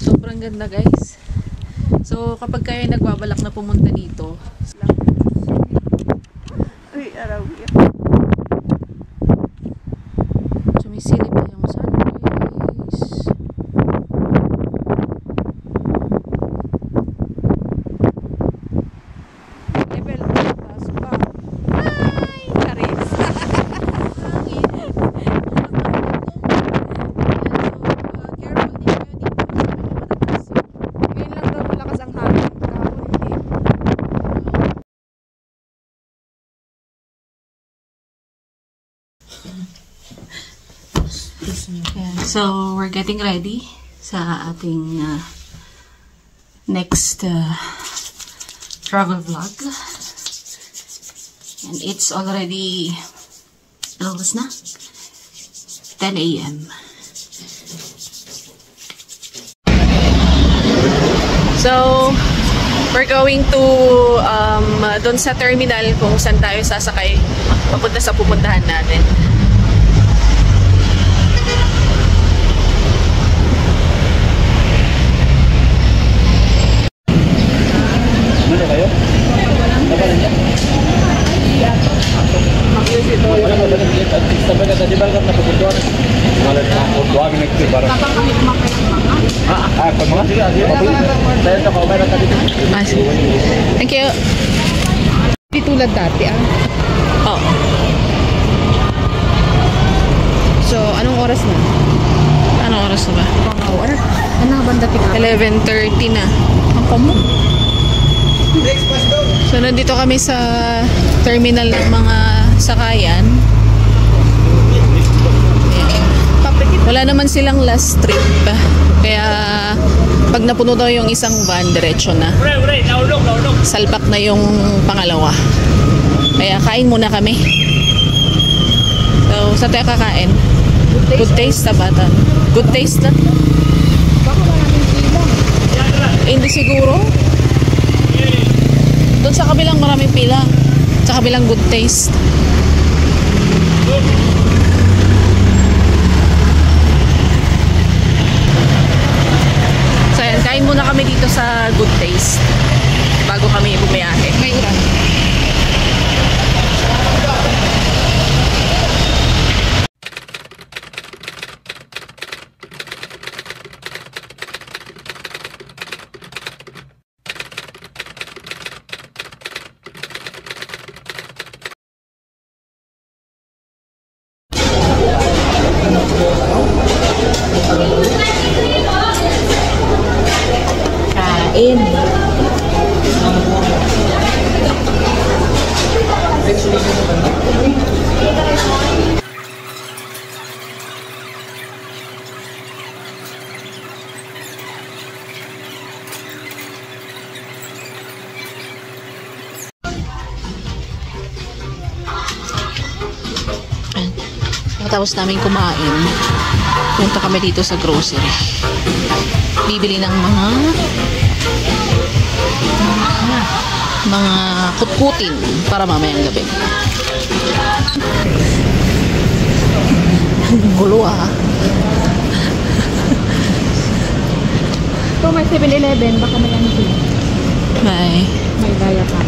Sobrang ganda guys. So kapag kayo nagbabalak na pumunta dito, Uy, araw yan. sumisilip na yung sunrise. Level taas pa. Ay, Charis. Ngayon lang daw malakas ang hangin. Kahapon hindi. Ayan. So, we're getting ready sa ating next travel vlog. And it's already, ano oras na? 10 a.m. So, we're going to doon sa terminal kung saan tayo sasakay papunta sa pupuntahan natin. Ano kayo? Nabalan niya? Wala mo ba nag-get at sabi ka tadi bang na pupuntuan? Malat na ako, duwag nagtibara. Pag mga sige, tayo na kaumay na tadi. Thank you. Hindi tulad dati Oh. So, anong oras na? Anong oras na ba? Hour? Ano ba dati ka? 11:30 na. Ang pamo? So, nandito kami sa terminal ng mga sakayan. Ayan. Wala naman silang last trip. Kaya, pag napuno daw yung isang van, diretso na. Salpak na yung pangalawa. Kaya, kain muna kami. So, saan tayo kakain? Good taste na bata. Good taste na. Baka maraming pila. Hindi siguro. Doon sa kabilang maraming pila. Sa kabilang good taste. So yan, kain muna kami dito sa good taste. Bago kami bumiyahe. May uran. Kain. Tapos namin kumain, punta kami dito sa grocery. Bibili ng mga kutkutin para mamayang gabi. Gulo Kung may 7-Eleven, baka may ano sila. May daya ka.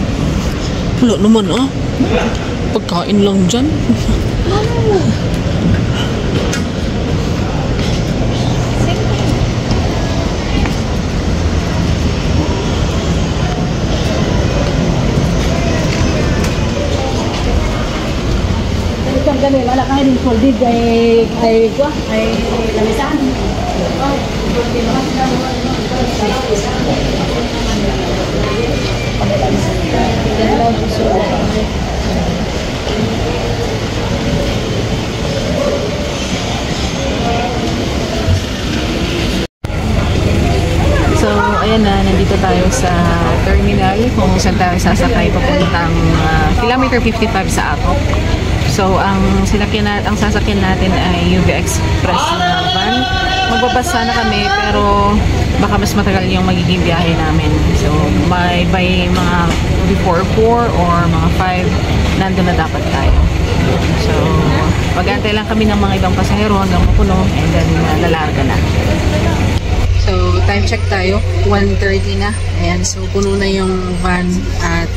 Wala naman pagkain lang dyan. Isang ganun, wala ka rin solid ay lamisan. So, ayan na, nandito tayo sa terminal kung saan tayo sasakay papuntang kilometer 55 sa Atok. So, ang sasakyan natin ay UV Express na van. magbabas sana kami pero baka mas matagal yung magiging biyahe namin. So, by mga before 4 or mga 5, nandun na dapat tayo. So, mag-antay lang kami ng mga ibang pasahero hanggang mapuno and then lalarga na. So, time check tayo. 1:30 na. Ayan, so puno na yung van at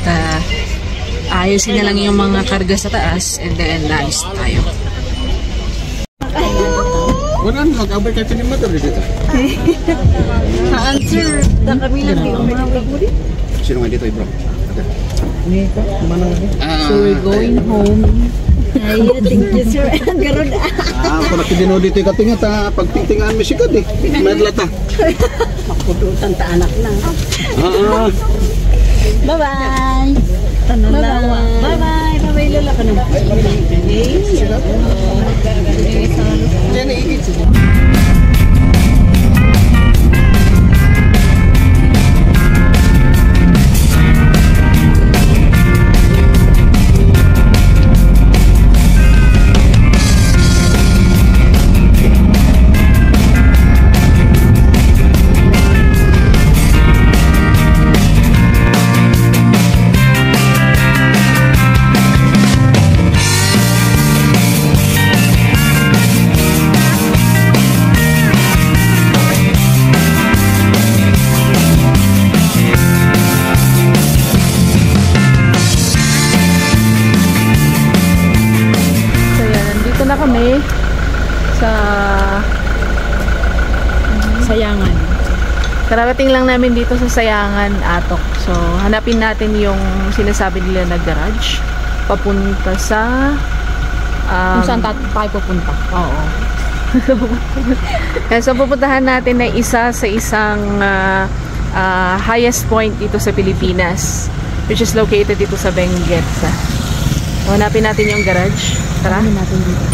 ayusin na lang yung mga karga sa taas and then last tayo. Wala na, mag-abay kayo pinimata rin dito. answer na kami lang yung mga wag. Sino nga dito, bro? So, we're going home. Ay, thank you sir. Garon. Kung nakidino dito yung katingat, pagtingtingaan mo sigad eh. May lata. Makudutan ta anak na. Bye-bye! Bye-bye. Bye-bye lola ka na. Yan ay igit. Kami sa Sayangan. Kararating lang namin dito sa Sayangan, Atok. So, hanapin natin yung sinasabi nila na garage papunta sa Kung saan tayo pupunta. Oo. So, pupuntahan natin na isa sa isang highest point dito sa Pilipinas, which is located dito sa Benguet. So, hanapin natin yung garage. Tara. Ano natin dito?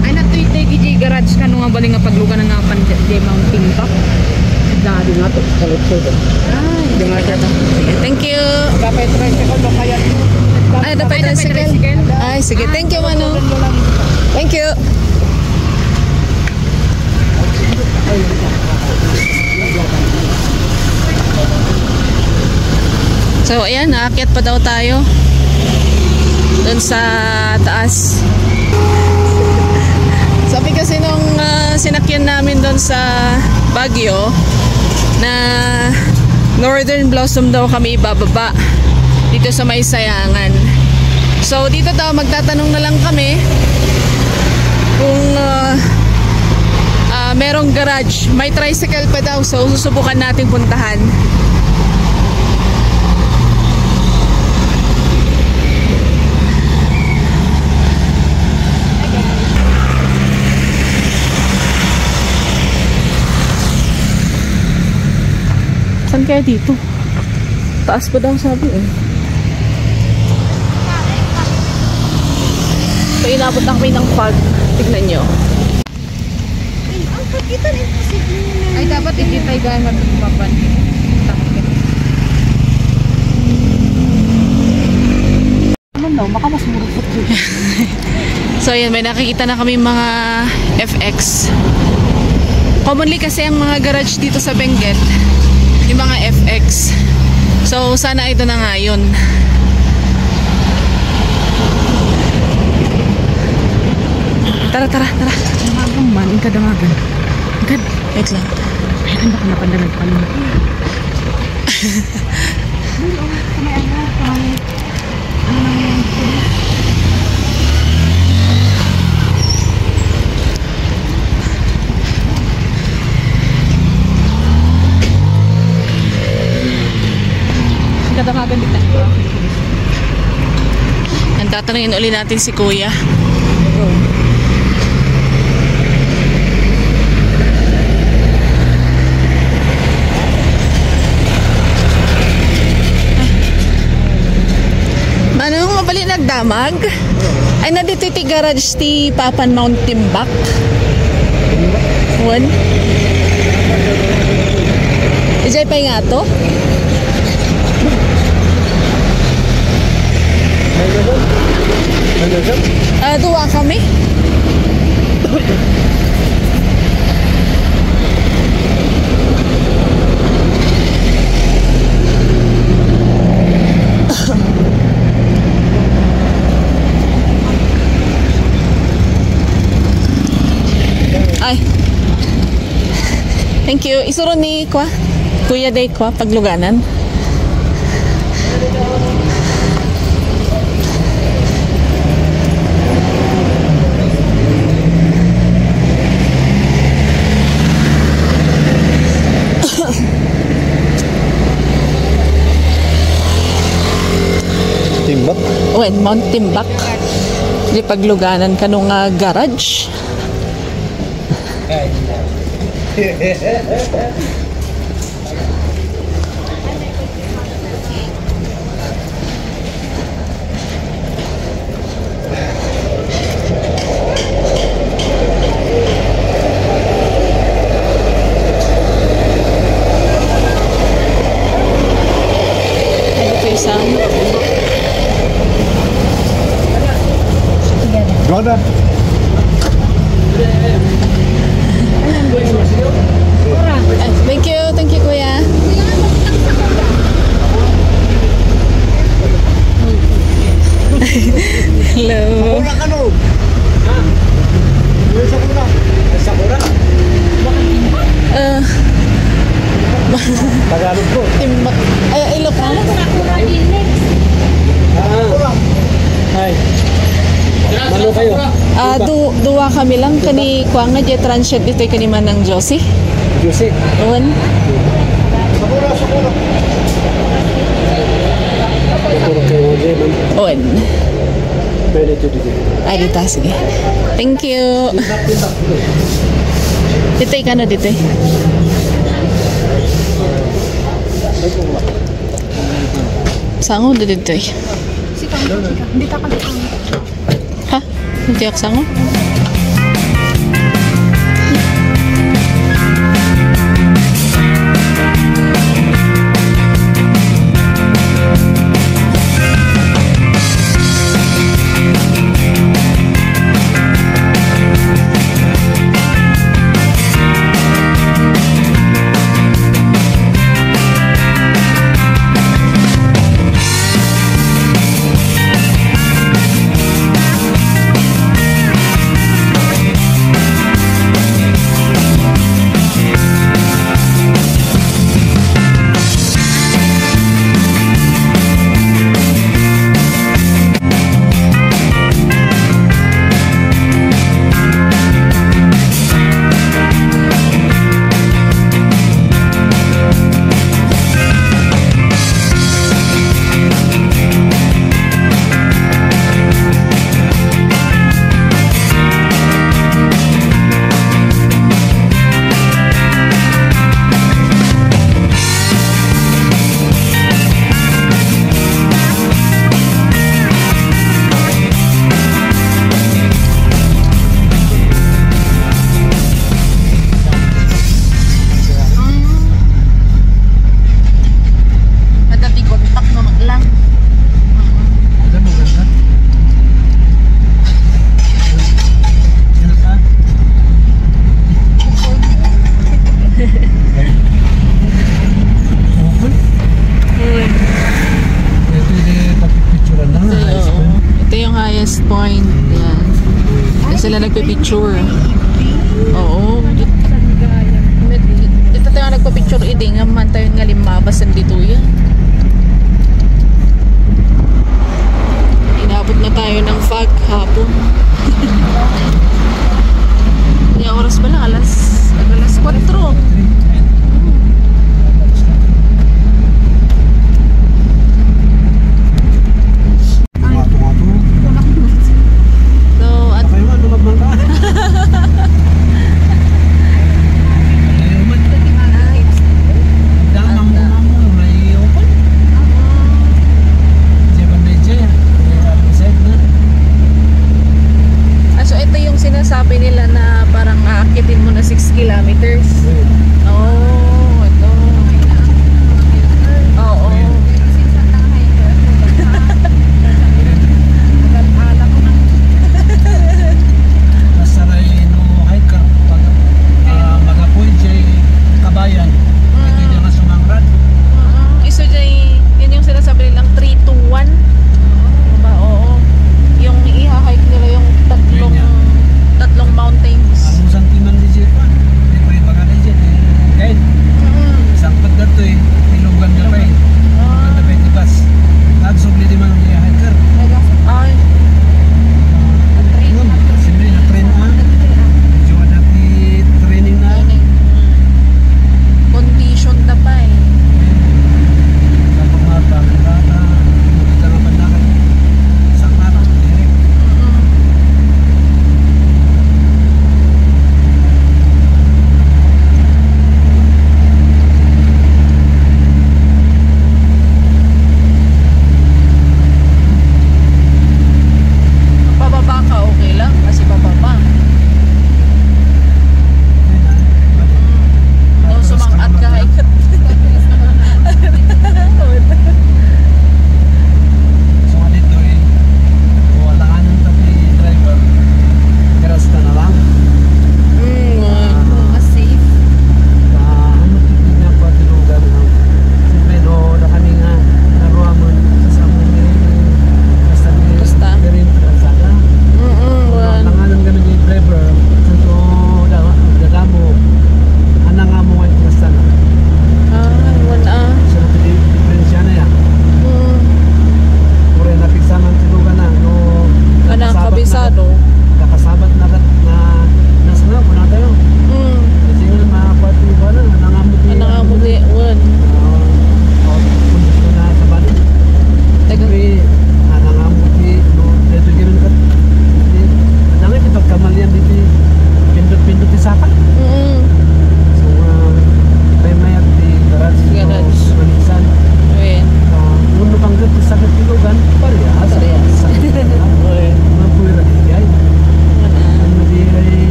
Ay, natuitay gigi garage ka nung nga baling nga paglugan na nga pandi mounting pa. Dari nga to. Thank you. Dapat tricycle mo kaya. Ay, dapat tricycle. Ay, sige. Thank you, Mano. Thank you. So, ayan. Naakyat pa daw tayo. Doon sa taas. Sabi kasi nung sinakyan namin doon sa Baguio na Northern Blossom daw kami ibababa dito sa may Sayangan. So dito daw magtatanong na lang kami kung merong garage. May tricycle pa daw, so susubukan natin puntahan. Saan kaya dito? Taas pa daw sabi eh. So inabot na kami ng fog. Tignan nyo. Ay, dapat hindi tayo gaya magpapan. Ano no? Baka mas murupot yun. So yan, may nakikita na kami mga FX. Commonly kasi ang mga garage dito sa Benguet, yung mga FX. So sana ito na nga yun. Tara. Damagang man, yung kadamagan. Good. Wait lang. Ay, ang baka napandalag pa nun. Kadamagan din na. Ang tatanungin uli natin si Kuya. Manong mabali nagdamag? Ay na dito ti garage ti Papan Mount Timbak. One. Ajay pa nga to? Duwa kami. Ay. Thank you. Isuro ni Kuya Day pagluganan. Timbak. When Mount Timbak. Di pagluganan ka nung garage. Roda. Thank you, Kuya. Hello. Tagalog po. Timbak. Ay, Ilocano. Hi. Malo kayo? Duwa kami lang kani kuang nga jet transient dito kani man ng Josie. Josie. Uwan. Puro kayo man. Uwan. Pwede dito. Ay, dito. Sige. Thank you. Dito ka na dito. Sango dito. Hindi ka pag Ha? Hindi ako sango? highest point. Yan. Kasi sila nagpipicture. Oo. Dito tayo nagpapicture. Hindi nga man tayo nga limabas dito yan. Inabot na tayo ng fog hapon. Yung oras ba lang? Alas 4.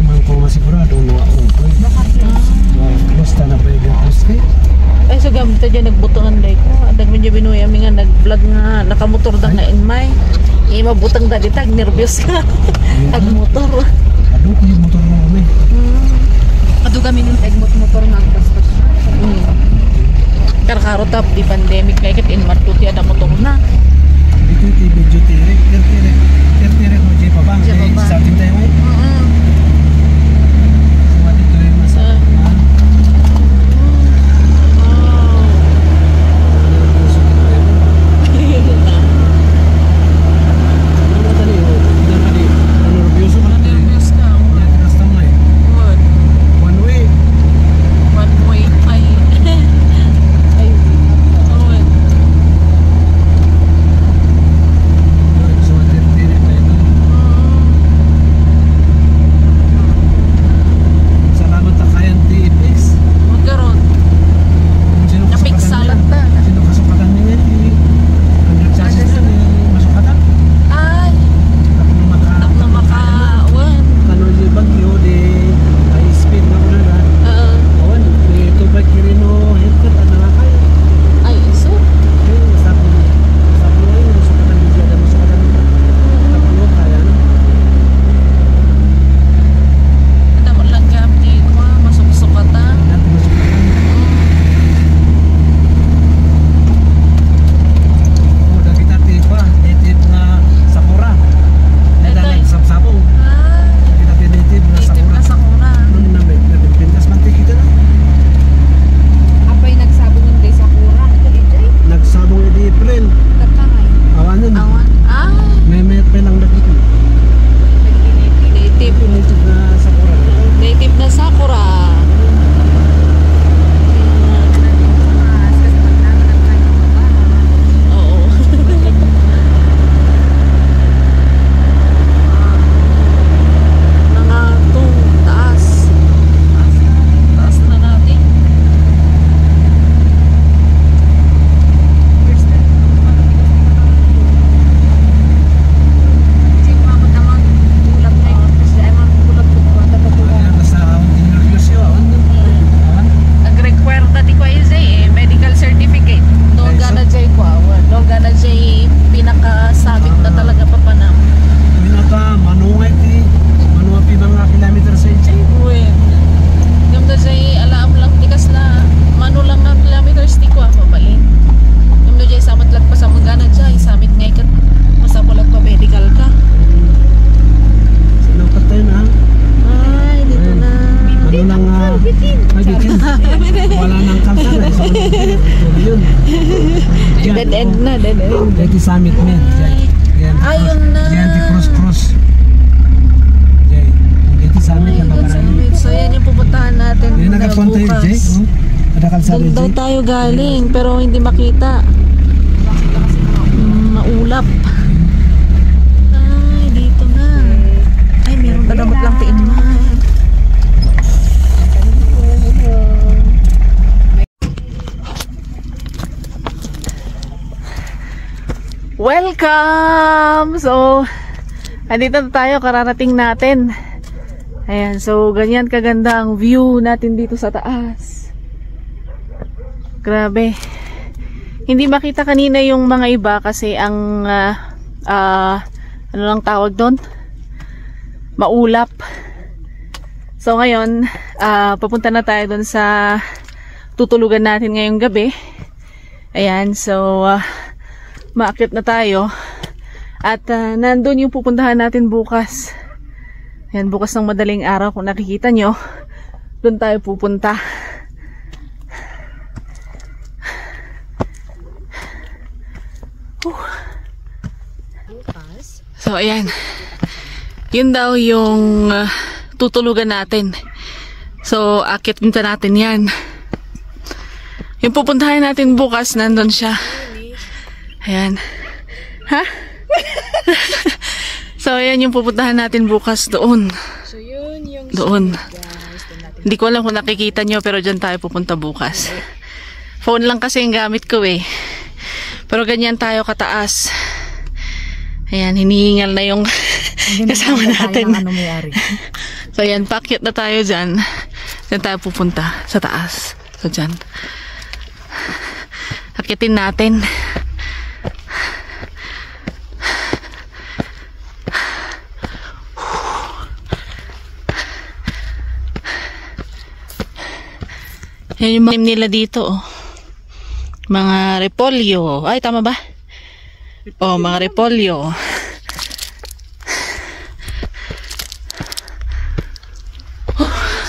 man ko masigurado no ako. Basta na pa igapos kay. Ay so gamit ta dyan nagbutangan day ko. Adag medyo binuya mi nga nag-vlog nga nakamotor da nga in may. Mabutang dali tag nervyos ka. Tag motor. Ado ko yung motor mo kami. Ado kami ng motor nga bastos. Karkaro tap di pandemic kay ket in martuti ada motor na. Ito video tirek, tirek mo jay pa ba? Sa atin tayo ay. Semua dito yung masa. Dead end na, dead end. Jadi summit men. Ayun na. Jadi cross. Jadi summit na paparan. So yan yung pupuntahan natin. Hindi nagpunta yun, Jay. Ada kalsada, Doon daw Jay. tayo galing, pero hindi makita. Maulap. Ay, dito na. Ay, meron dadamot lang tiin mo. Welcome! So, andito na tayo, kararating natin. Ayan, so ganyan kaganda ang view natin dito sa taas. Grabe. Hindi makita kanina yung mga iba kasi ang ano lang tawag doon? Maulap. So ngayon, papunta na tayo doon sa tutulugan natin ngayong gabi. Ayan, so maakyat na tayo at nandun yung pupuntahan natin bukas. Ayan, bukas ng madaling araw kung nakikita nyo, doon tayo pupunta. So ayan, yun daw yung tutulugan natin. So akyat punta natin yan. Yung pupuntahan natin bukas, nandun siya. Ayan. Ha? So, ayan yung pupuntahan natin bukas doon. So, yun yung doon. guys. Hindi ko alam kung nakikita nyo, pero dyan tayo pupunta bukas. Phone lang kasi yung gamit ko eh. Pero ganyan tayo kataas. Ayan, hinihingal na yung kasama natin. Ano may-ari? So, ayan, paakyat na tayo dyan. Diyan tayo pupunta sa taas. So, dyan. Akyatin natin. Yan yung mga nila dito, oh. Mga repolyo. Ay, tama ba? Oh, mga repolyo.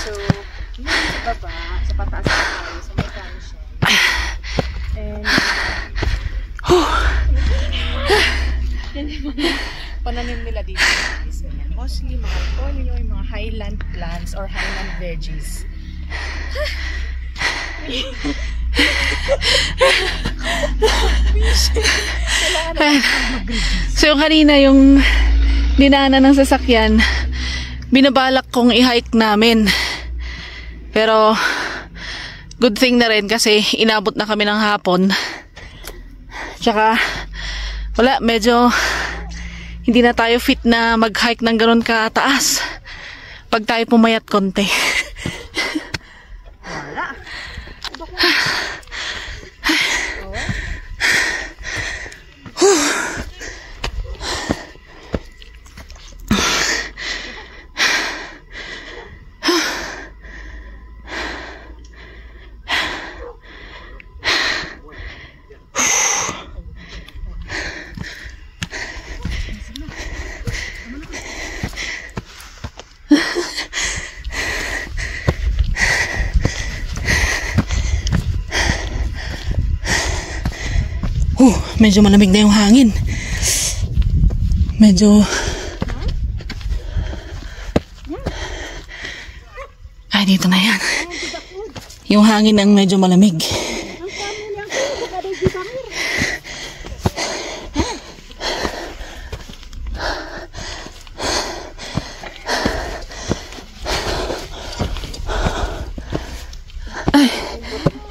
So, yung sa baba, sa pataas na tayo, sa may kansya. And, pananim nila dito. So, yan. Mostly mga repolyo, yung mga highland plants or highland veggies. So yung kanina yung dinaanan ng sasakyan, binabalak kong i-hike namin. Pero good thing na rin kasi inabot na kami ng hapon. Tsaka wala, medyo hindi na tayo fit na mag-hike ng ganun kataas pag tayo pumayat konti. Medyo malamig na yung hangin. Medyo... Ay, dito na yan. Yung hangin ang medyo malamig. Ay,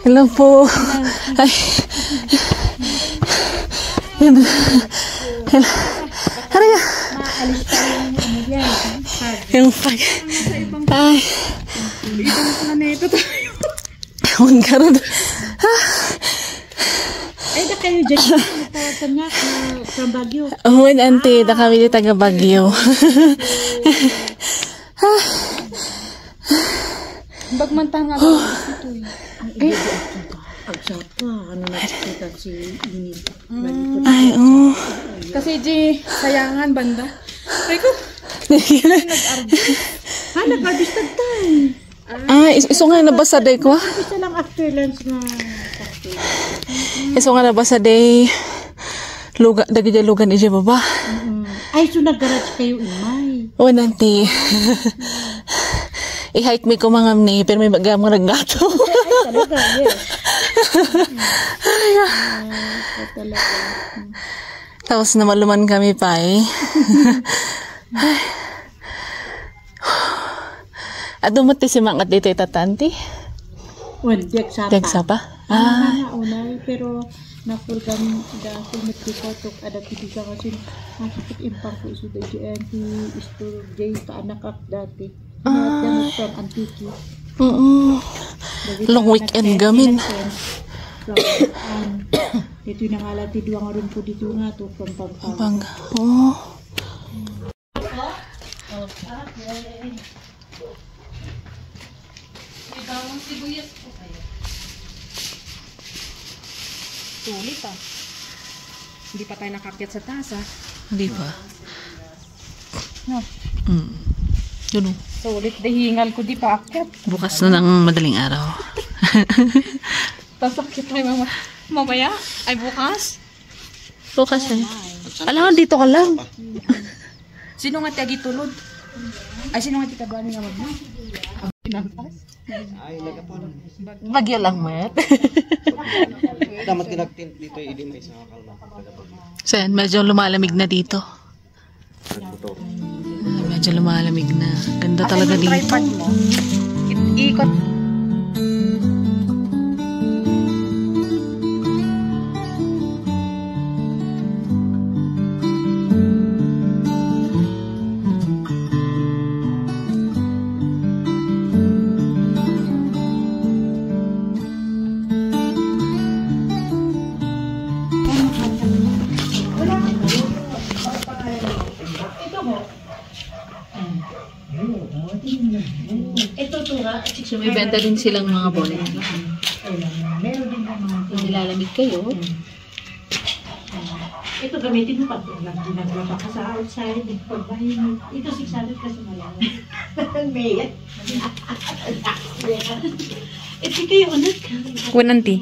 hello po. Ay. Hello. Haraya. Yung pag... Ay. Ibang planeta tayo. Ewan ka rin. Ay, na kayo dyan. Nagtawagan nga from Baguio. Oo, auntie. Na kami di taga Baguio. Bagmantahan nga ako dito eh. Agsaka, ano nakikita si Ini. Ay, oo. Kasi di, sayangan banda. Ay ko, nag-arbis. Ha, nag-arbis tayo. Ah, iso nga nabasa day ko. Isa lang after lunch na cocktail. Iso nga nabasa day. Luga, dagi dyan lugan ije baba. Ay, so nag-garage kayo imay. Oo, auntie. I-hike me ko mga ni, pero may bagamang naggato. Ay, talaga, yes. Talaga. Tapos namaluman kami pa eh. At dumati si Mangat dito itatanti. Well, dek sapa. Dek sapa? Ah. Unay, pero na-full kami dahil nagkikotok ada tibiga kasi nakikit impang ko iso dahil GNT isto jay paanakak dati. Nagdamot from Antiki. Oo. Long weekend gamin. Dito yung nangalati duwa nga rin po dito nga to from Pampanga. Pampanga. Oo. Sulit ah. Hindi pa tayo nakakyat sa taas ah. Hindi pa. No. Yun o. Sulit dahingal ko di pa akyat. Bukas na ng madaling araw. Tasakit may mamaya? Ay bukas? Bukas eh. Alam, dito ka lang. Sino nga tiyagi tulod? Ay sino nga tikabani nga magma? Bagyo lang, Matt. Damat kinagtint dito hindi may isa kalma. So yan, medyo lumalamig na dito. Medyo lumalamig na. Ganda talaga dito. Tripod mo. Ikot. basura. So, may benta din silang mga bonnet. Meron din ng mga Kung nilalamig kayo, ito gamitin mo pag naglaba ka sa outside, pagbahin mo. Ito 600 kasi malaki. May. Ito kayo ulit. Kunanti.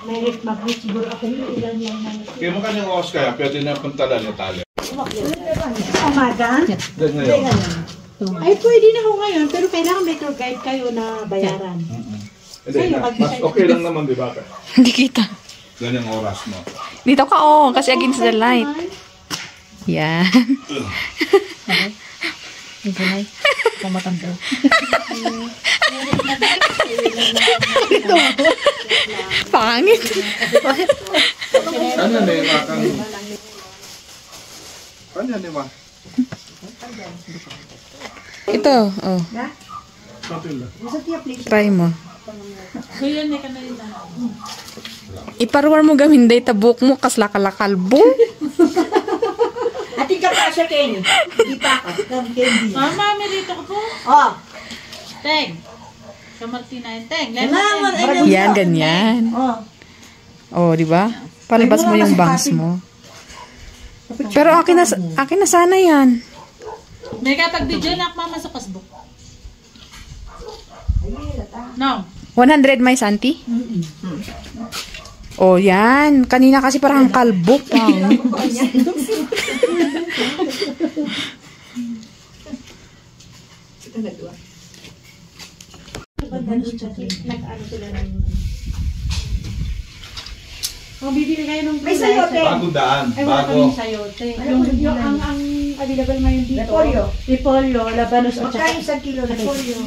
May mag-reach siguro ako yung ilan lang na. Kaya mo kanyang oras kaya, pwede na punta lang ni Tali. Umaga? Then ngayon. Ay, pwede na ho ngayon, pero kailangan may tour guide kayo na bayaran. Hindi, mas okay lang naman, di ba? Hindi kita. Ganyang oras mo. Dito ka, oh. Kasi against the light. Yan. Dito na. Pumatanda. Dito. Pangit. Kanya na yung makang... Kanya ni ma. Ito, oh. Kapil lang. Try mo. Iparwar mo gaminday tabuk mo kasla kalakalbo. Ating ka pa siya, Kenny. Hindi pa ka. Candy. Mama, may dito ko po. Oh. Teng. Sa Martina yung teng. Yan, ganyan. Oh. Oh, di ba? Palabas mo yung bangs mo. Pero akin na sana yan. May kapag-video na ako mama sa Facebook. No. 100 may santi? Oh, yan. Kanina kasi parang kalbo. Kung bibili kayo ng may sayote. Bagong daan. Ay, wala Bago. kaming sayote. Yung ang available ngayon dito. Repolyo. Repolyo, labanos at saka. Magkano isang kilo repolyo?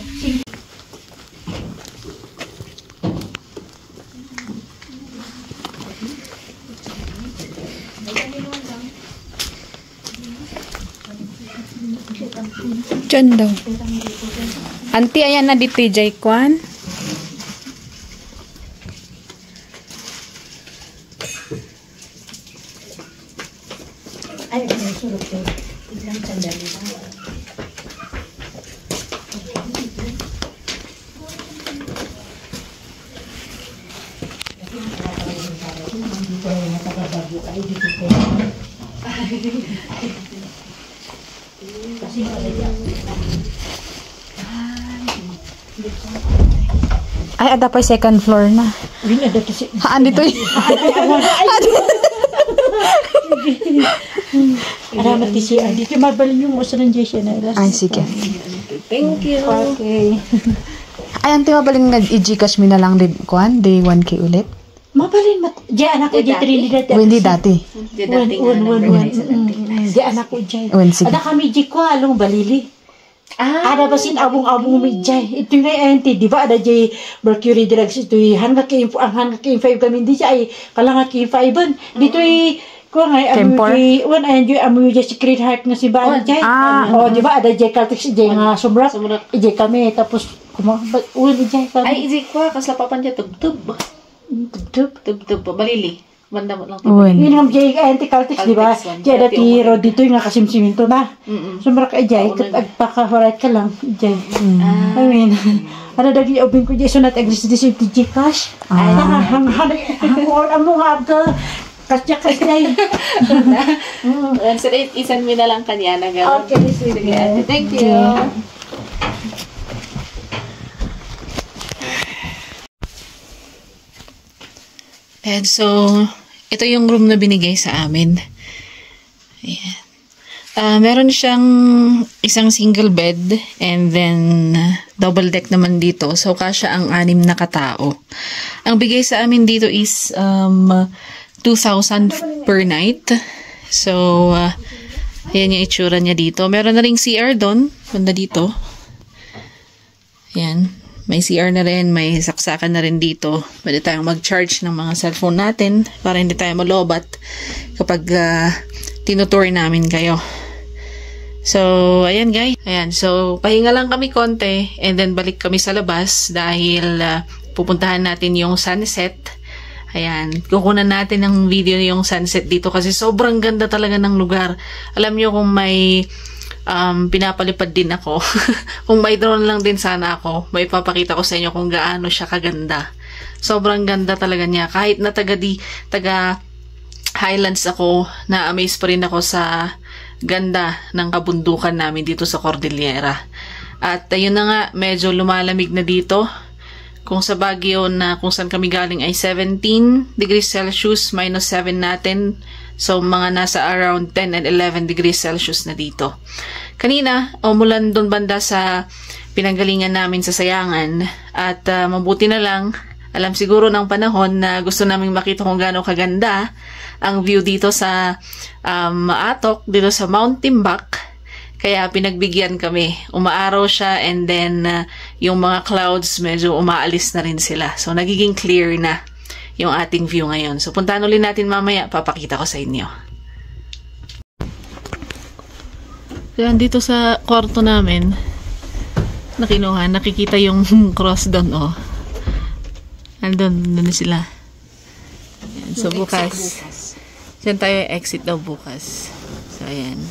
Diyan daw. Auntie, ayan na dito, Jay Kwan. Ay, may surok ko. Ilang sandali lang. Ay, ada pa second floor na. Hindi na dito si... Haan dito eh. Aramat si dito mabalin yung uso ng Jessia na ilas. Ay, sige. Thank you. Okay. Ay, auntie, mabaling nag-i-gcash mo na lang din, Kwan? Day 1K ulit? Mabalin mat. Diyan anak ko J3 dito. O, hindi dati. Diyan anak ko J. O, sige. Ada kami J ko along balili. Ada basin abong-abong mi J. Ito nga ente, di ba? Ada J Mercury drugs ito. Hanggang kay 5 kami di siya ay kalangat kay 5. Dito ay ko nga Tempor? Wan enjoy amoy J Secret Heart nga si Bani J. Oh, di ba? Ada J Caltex J nga sumrak. J kami tapos uli J kami. Ay, izik ko. Kasla papan dyan. Tub-tub. Tub-tub. Balili. Banda mo lang. Uwan. Yun ang J ente Caltex di ba? J dati ro dito nga kasimsiminto na. Sumrak ay J pagka-right ka lang J. I mean, ano dagi obin ko J sunat exist this J cash. Ay hang ang mga ka kasya. So, isan mo na lang kanya na gano'n. Okay, sige. Thank you. And so, ito yung room na binigay sa amin. Ayan. Meron siyang isang single bed and then double deck naman dito. So, kasya ang 6 na katao. Ang bigay sa amin dito is 2,000 per night. So, ayan yung itsura niya dito. Meron na ring CR doon. Banda dito. Ayan. May CR na rin, may saksakan na rin dito. Pwede tayong mag-charge ng mga cellphone natin para hindi tayo malobat kapag tinutour namin kayo. So, ayan guys. Ayan, so pahinga lang kami konti and then balik kami sa labas dahil pupuntahan natin yung sunset Ayan, kukunan natin ng video yung sunset dito kasi sobrang ganda talaga ng lugar. Alam nyo kung may pinapalipad din ako, kung may drone lang din sana ako, may papakita ko sa inyo kung gaano siya kaganda. Sobrang ganda talaga niya. Kahit na taga Highlands ako, na-amaze pa rin ako sa ganda ng kabundukan namin dito sa Cordillera. At ayun na nga, medyo lumalamig na dito. Kung sa Baguio na kung saan kami galing ay 17 degrees Celsius, minus 7 natin. So, mga nasa around 10 and 11 degrees Celsius na dito. Kanina, umulan doon banda sa pinanggalingan namin sa Sayangan. At mabuti na lang, alam siguro ng panahon na gusto namin makita kung gaano kaganda ang view dito sa Maatok, dito sa Mount Timbak. Kaya pinagbigyan kami. Umaaraw siya and then yung mga clouds medyo umaalis na rin sila. So nagiging clear na yung ating view ngayon. So puntahan ulit natin mamaya. Papakita ko sa inyo. Kaya dito sa kwarto namin, nakikita yung cross doon. Oh. Andun sila. Ayan. So bukas. Diyan tayo exit daw bukas. So ayan.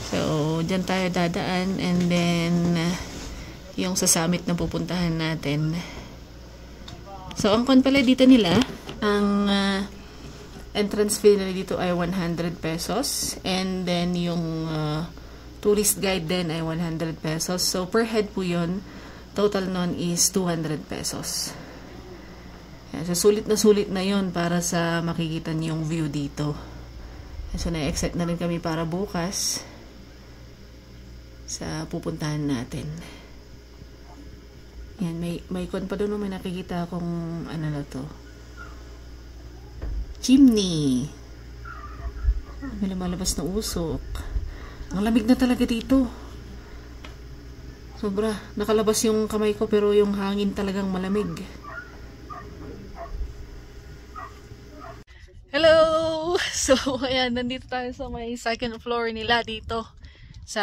So, dyan tayo dadaan and then yung sa summit na pupuntahan natin. So, ang kon pala dito nila, ang entrance fee nila dito ay 100 pesos and then yung tourist guide din ay 100 pesos. So, per head po yun, total nun is 200 pesos. Yan, so, sulit na yun para sa makikita niyong view dito. So, na-exit na rin kami para bukas sa pupuntahan natin. Yan, may kon pa doon, may nakikita akong ano na to. Chimney. May lumalabas na usok. Ang lamig na talaga dito. Sobra. Nakalabas yung kamay ko pero yung hangin talagang malamig. Hello! So, ayan, nandito tayo sa may second floor nila dito sa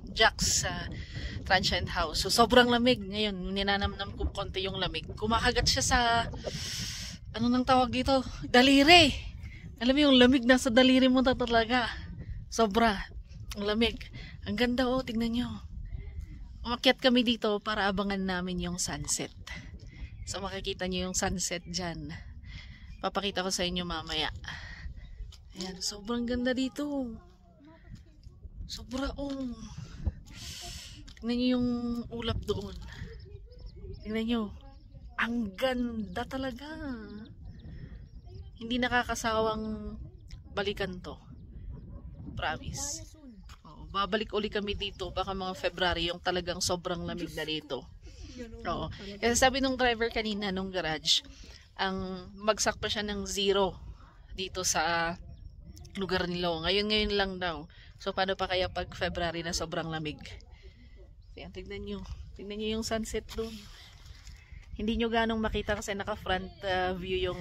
Jack's Transient House. So, sobrang lamig. Ngayon, ninanamnam ko konti yung lamig. Kumakagat siya sa, ano nang tawag dito? Daliri. Alam mo yung lamig nasa daliri mo talaga. Sobra. Ang lamig. Ang ganda oh, tingnan nyo. Umakyat kami dito para abangan namin yung sunset. So, makikita nyo yung sunset dyan. Papakita ko sa inyo mamaya. Ayan, sobrang ganda dito. Sobra oh. Tingnan nyo yung ulap doon. Tingnan nyo. Ang ganda talaga. Hindi nakakasawang balikan to. Promise. Oo, babalik uli kami dito. Baka mga February yung talagang sobrang lamig na dito. Oo. Kasi sabi nung driver kanina nung garage, ang magsak pa siya ng 0 dito sa lugar nila. Ngayon lang daw. So, paano pa kaya pag February na sobrang lamig? Ayan, tignan nyo. Tignan nyo yung sunset doon. Hindi nyo ganong makita kasi naka-front view yung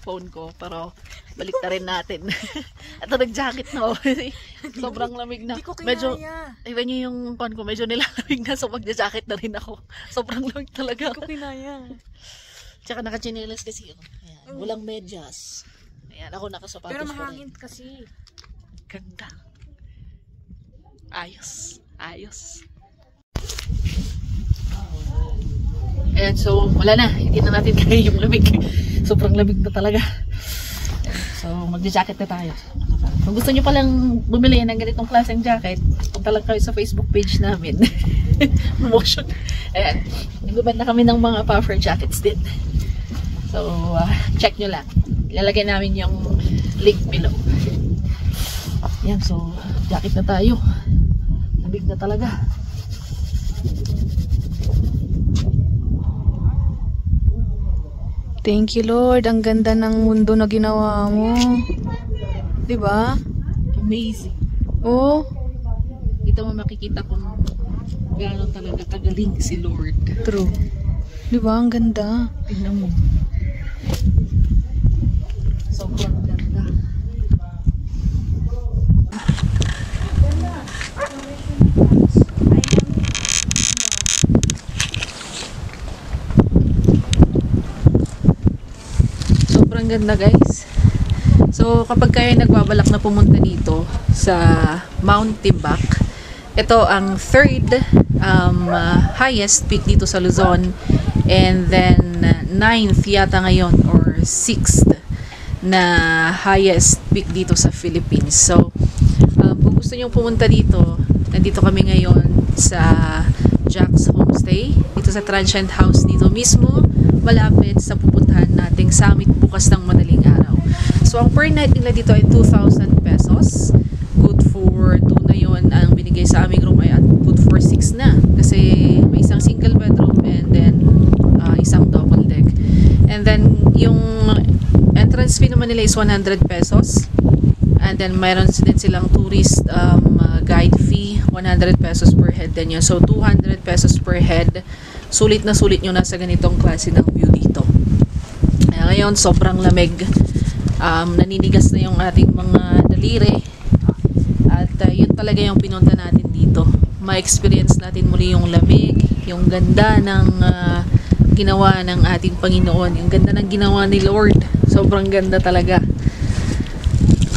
phone ko. Pero, balik na rin natin. At nag-jacket na. Sobrang lamig na. Medyo, tignan nyo yung phone ko. Medyo nilalamig na. So, mag-jacket na rin ako. Sobrang lamig talaga. Hindi ko kinaya. Tsaka naka-chinelas kasi. Ayan, walang medyas. Ayan, ako nakasapatos. Pero mahangin kasi. Ganda. Ayos. Ayos. Ayan, so wala na. Hindi na natin kaya yung lamig. Sobrang lamig na talaga. So, mag-jacket na tayo. Kung gusto nyo palang bumili ng ganitong klaseng jacket, punta lang kayo sa Facebook page namin. Promotion. Ayan. Nagbibenta na kami ng mga puffer jackets din. So, check nyo lang. Ilalagay namin yung link below. Ayan, so, jacket na tayo. Lamig na talaga. Thank you, Lord. Ang ganda ng mundo na ginawa mo. Diba? Amazing. Oh. Dito mo makikita kung gaano talaga kagaling si Lord. True. Diba? Ang ganda. Tingnan mo. Sobrang ganda. ganda guys. So kapag kayo nagbabalak na pumunta dito sa Mount Timbak, ito ang third highest peak dito sa Luzon, and then ninth yata ngayon or sixth na highest peak dito sa Philippines. So kung gusto nyo pumunta dito, nandito kami ngayon sa Jack's Homestay, dito sa transient house dito mismo, malapit sa pupuntahan nating summit bukas ng madaling araw. So ang per night nila dito ay 2,000 pesos. Good for 2 na yon. Ang binigay sa aming room ay at good for 6 na. Kasi may isang single bedroom and then isang double deck. And then yung entrance fee naman nila is 100 pesos. And then mayroon din silang tourist guide fee, 100 pesos per head din yun. So 200 pesos per head. Sulit na sulit nyo na sa ganitong klase ng view dito. Ngayon sobrang lamig. Naninigas na yung ating mga daliri. At yun talaga yung pinunta natin dito. Ma-experience natin muli yung lamig, yung ganda ng ginawa ng ating Panginoon, yung ganda ng ginawa ni Lord. Sobrang ganda talaga.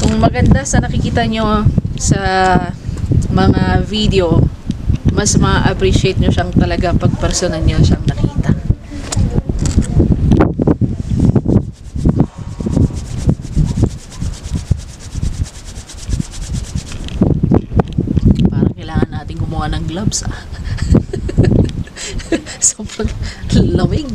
Kung maganda sa nakikita nyo sa mga video, mas ma-appreciate nyo siyang talaga pag personal nyo siyang nakita. Parang kailangan natin gumawa ng gloves sobrang lamig.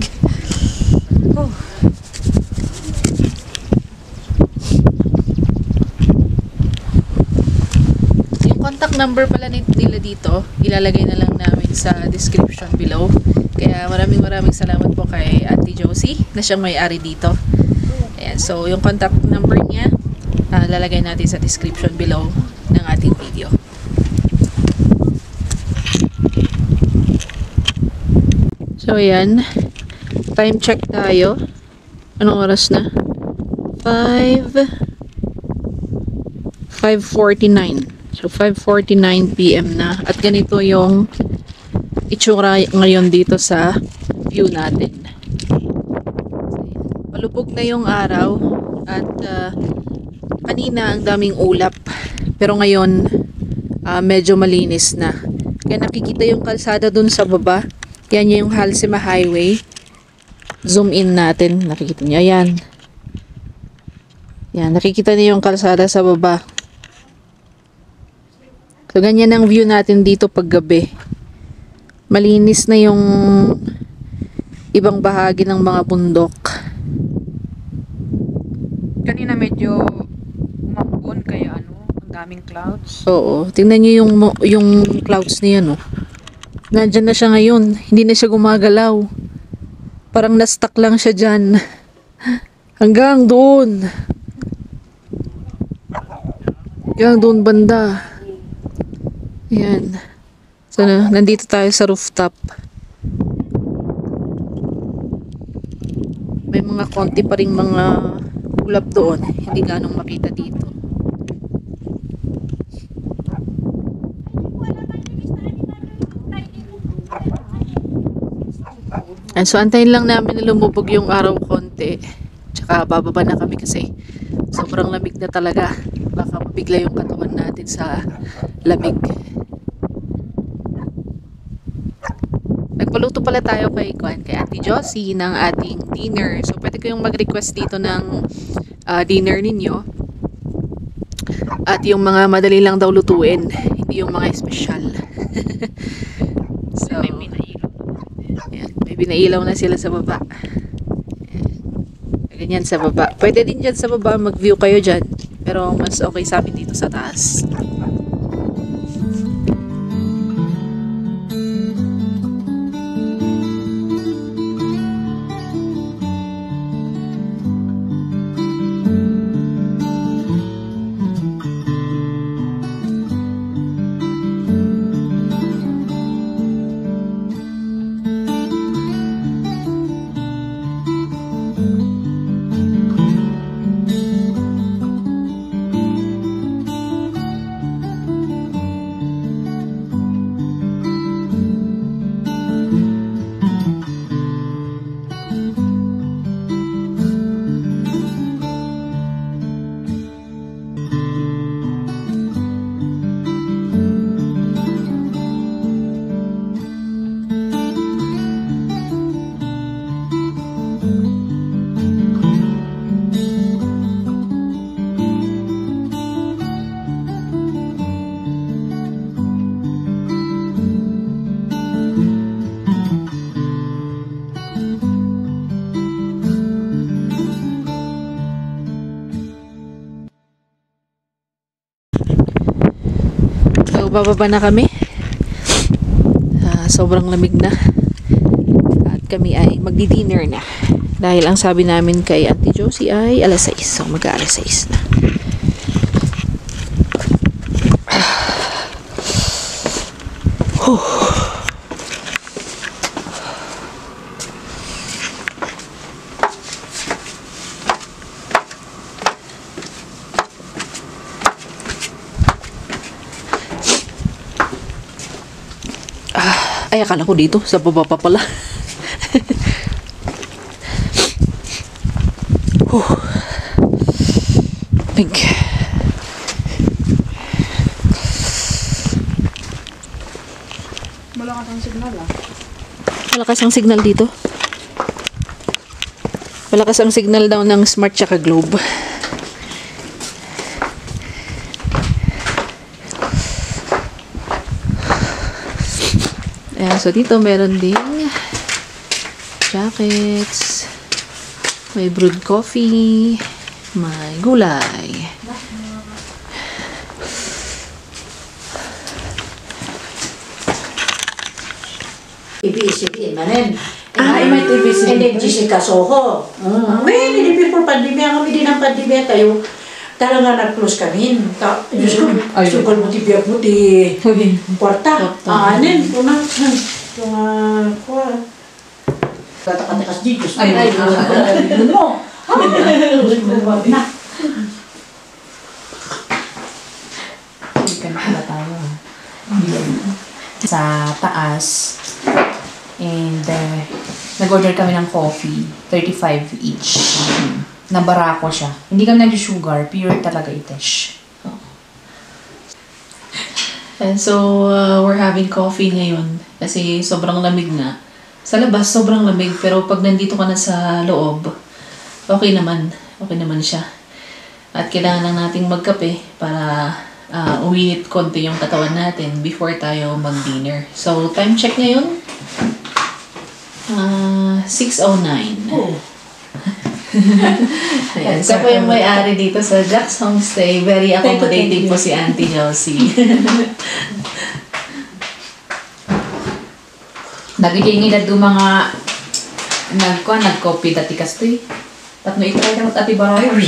Contact number pala nila dito, ilalagay na lang namin sa description below. Kaya maraming salamat po kay Ate Josie na siyang may-ari dito. Ayan, so yung contact number niya lalagay natin sa description below ng ating video. So ayan, time check tayo. Anong oras na? 5:49. So 5:49 PM na, at ganito yung itsura ngayon dito sa view natin. Palubog na yung araw at kanina ang daming ulap, pero ngayon medyo malinis na. Kaya nakikita yung kalsada dun sa baba. Yan yung Halsema Highway. Zoom in natin, nakikita niya yan. Yan, nakikita niyo yung kalsada sa baba. So, ganyan ang view natin dito pag gabi. Malinis na yung ibang bahagi ng mga bundok. Kanina medyo umambon kaya ang daming clouds. Oo, tingnan niyo yung clouds niya, no. Nandyan na siya ngayon, hindi na siya gumagalaw. Parang na-stuck lang siya dyan. Hanggang doon. Hanggang doon banda. Ayan. So, nandito tayo sa rooftop. May mga konti pa ring mga ulap doon. Hindi ganong makita dito. And so, antayin lang namin na lumubog yung araw konti. Tsaka bababa na kami kasi sobrang lamig na talaga. Baka mabigla yung katawan natin sa lamig. Nagpaluto pala tayo kay Ate Josie ng ating dinner. So, pwede kayong mag-request dito ng dinner ninyo. At yung mga madali lang daw lutuin. Hindi yung mga espesyal. So, yan, may pinailaw na sila sa baba. Ganyan sa baba. Pwede din dyan sa baba, mag-view kayo dyan. Pero mas okay sa amin dito sa taas. Bababa na kami. Sobrang lamig na. At kami ay magdi-dinner na. Dahil ang sabi namin kay Auntie Josie ay alas 6. So mag-alas 6 na. Ay, akala ko dito. Sa baba pa pala. Pink. Malakas ang signal ah. Malakas ang signal dito. Malakas ang signal daw ng Smart tsaka Globe. Ayan, so dito meron ding jackets, may brewed coffee, may gulay. Ibig manen. Ay, may energy si Kasoho. May hindi before pandemya kami din ang pandemya tayo. Talaga nag-close kami. Diyos ko, sukal mo ti biyak mo ti porta. Anin, puna. Kuha. Kata-katakas di, Diyos ko. Ay, mo. Na. Chicken pala tayo. Sa taas. And nag-order kami ng coffee. 35 each. Nabarako siya. Hindi kami nag-sugar. Pure talaga itesh. And so, we're having coffee ngayon kasi sobrang lamig na. Sa labas, sobrang lamig. Pero pag nandito ka na sa loob, okay naman. Okay naman siya. At kailangan lang nating magkape para uwinit konti yung katawan natin before tayo mag-dinner. So, time check ngayon. 6:09. Oh. Ayan, siya po yung may-ari dito sa Jack's Homestay. Very accommodating po si Auntie Josie. Nagiging edad do mga nag-coffee dati kastoy. Tatno itry na ati barayo.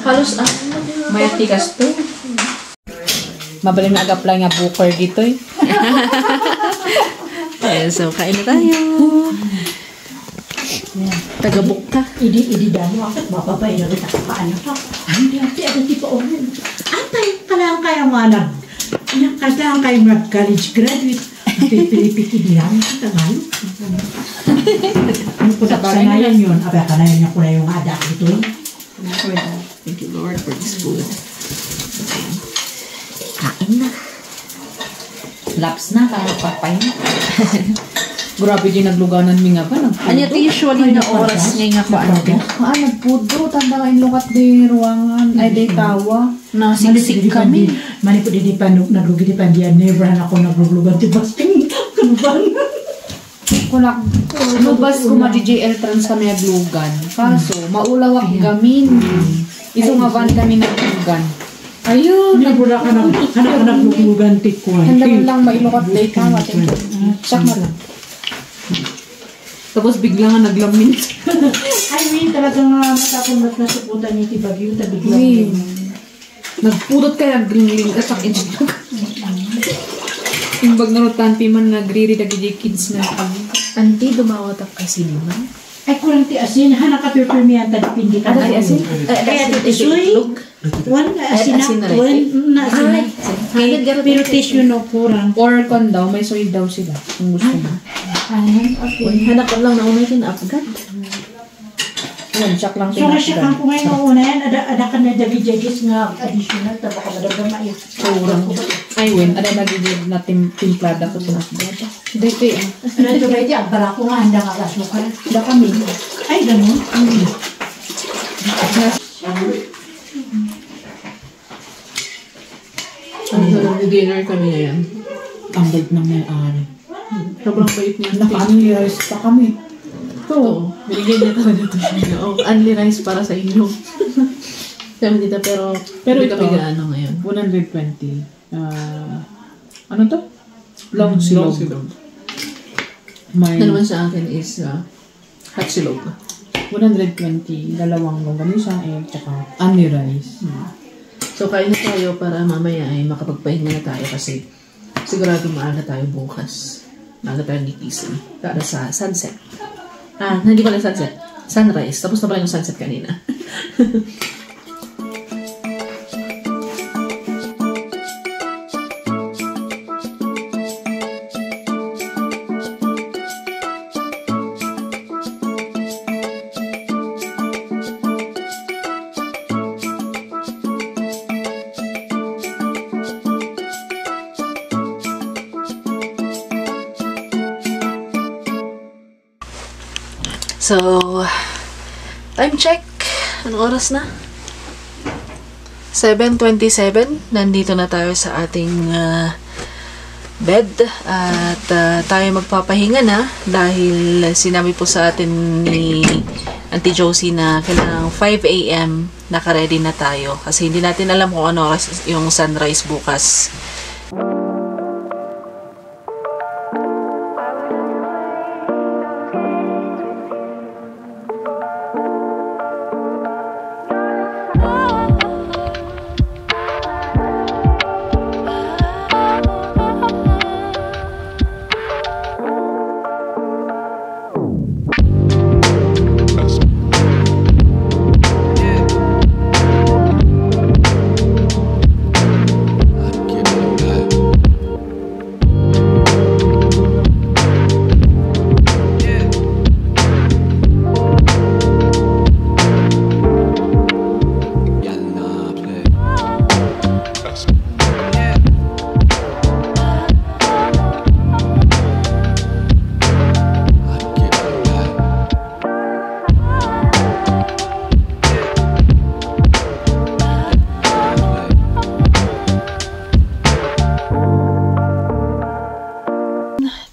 Halos May ati kastoy. Mabalin naag-apply nga booker dito eh. Ayan, so kain na tayo. Taga-book ka. Idi damo ako. Mapapay na kita paano ka. Hindi ada tipo orin. Antay kailangan kayo manag. Kailangan kayo mag-college graduate. Pipili-pili lang. Tagal. Ano po sa sanayan yun? Aba, kanayan niya ko na yung adak ito. Thank you, Lord, for this food. Kain na. Laps na, kapapay na. Grabe din nagluganan mi nga ba? Anya ti usually na oras ngayon nga pa ano? Nagpudo. Tanda kain lukat di ruangan. Ay, di tawa. Nasiksik kami. Mani po di pa naglugi di pa diyan. Never na ako naglulugan ti basting. Kanuban. Kulak. Lubas ko ma-JL trans kami naglugan. Kaso, maulawak gamin. Iso nga van kami naglugan. Ayun. Nagula ka naglulugan ti kuwan. Handa mo lang mailukat di tawa. Sak na lang. Tapos bigla nga naglamin. Ay, wait, talagang matapunod na suputan ni ti Bagyo. Tabiglang. Nagpudot ka, nag-green-green ka sa inyo. Yung bag narutan, piman nagre-read agad kids na Auntie, dumawatak ka sinima? Ay, kurang ti asin. Hanak ka pipirmiyan, tadipindi ka. Ay, asin? Kaya ti isuy. One asin na. One na asin na. Pero tissue no, kurang. or kon daw, may soy daw sila. Kung gusto mo. Ay, okay. Hanap ko lang na umay ka na apagad. Yan, check lang So, nasyakan ko ngayon mauna yan. Ada ka na David nga additional. Taba ka madagama yun. Kurang. Ay, win. Ada nagiging na timplada ko sa bata. Dito eh. Ano ito ba iti? Ang bala ko nga, handa nga kasukal. Da kami. Ay, ganun. Dinner kami ngayon. Ang bait ng may-ari. Sobrang bait niya. Naka-unli-rice pa kami. Oo. Binigyan niya kami dito sa inyo. Oh, unli rice para sa inyo. Sabi dito, pero hindi kami gaano ngayon. 120. Ano to? Long silog. May Naman sa akin is hot silog. 120, dalawang longganisa, egg, tsaka onion rice. So, kain na tayo para mamaya ay makapagpahinga na tayo kasi sigurado maaga tayo bukas. Maaga tayo gigising para sa sunset. Hindi pala sunset. Sunrise. Tapos na pala yung sunset kanina. So, time check. Anong oras na? 7:27. Nandito na tayo sa ating bed. At tayo magpapahinga na dahil sinabi po sa atin ni Auntie Josie na kailangang 5 a.m. naka-ready na tayo. Kasi hindi natin alam kung ano oras yung sunrise bukas.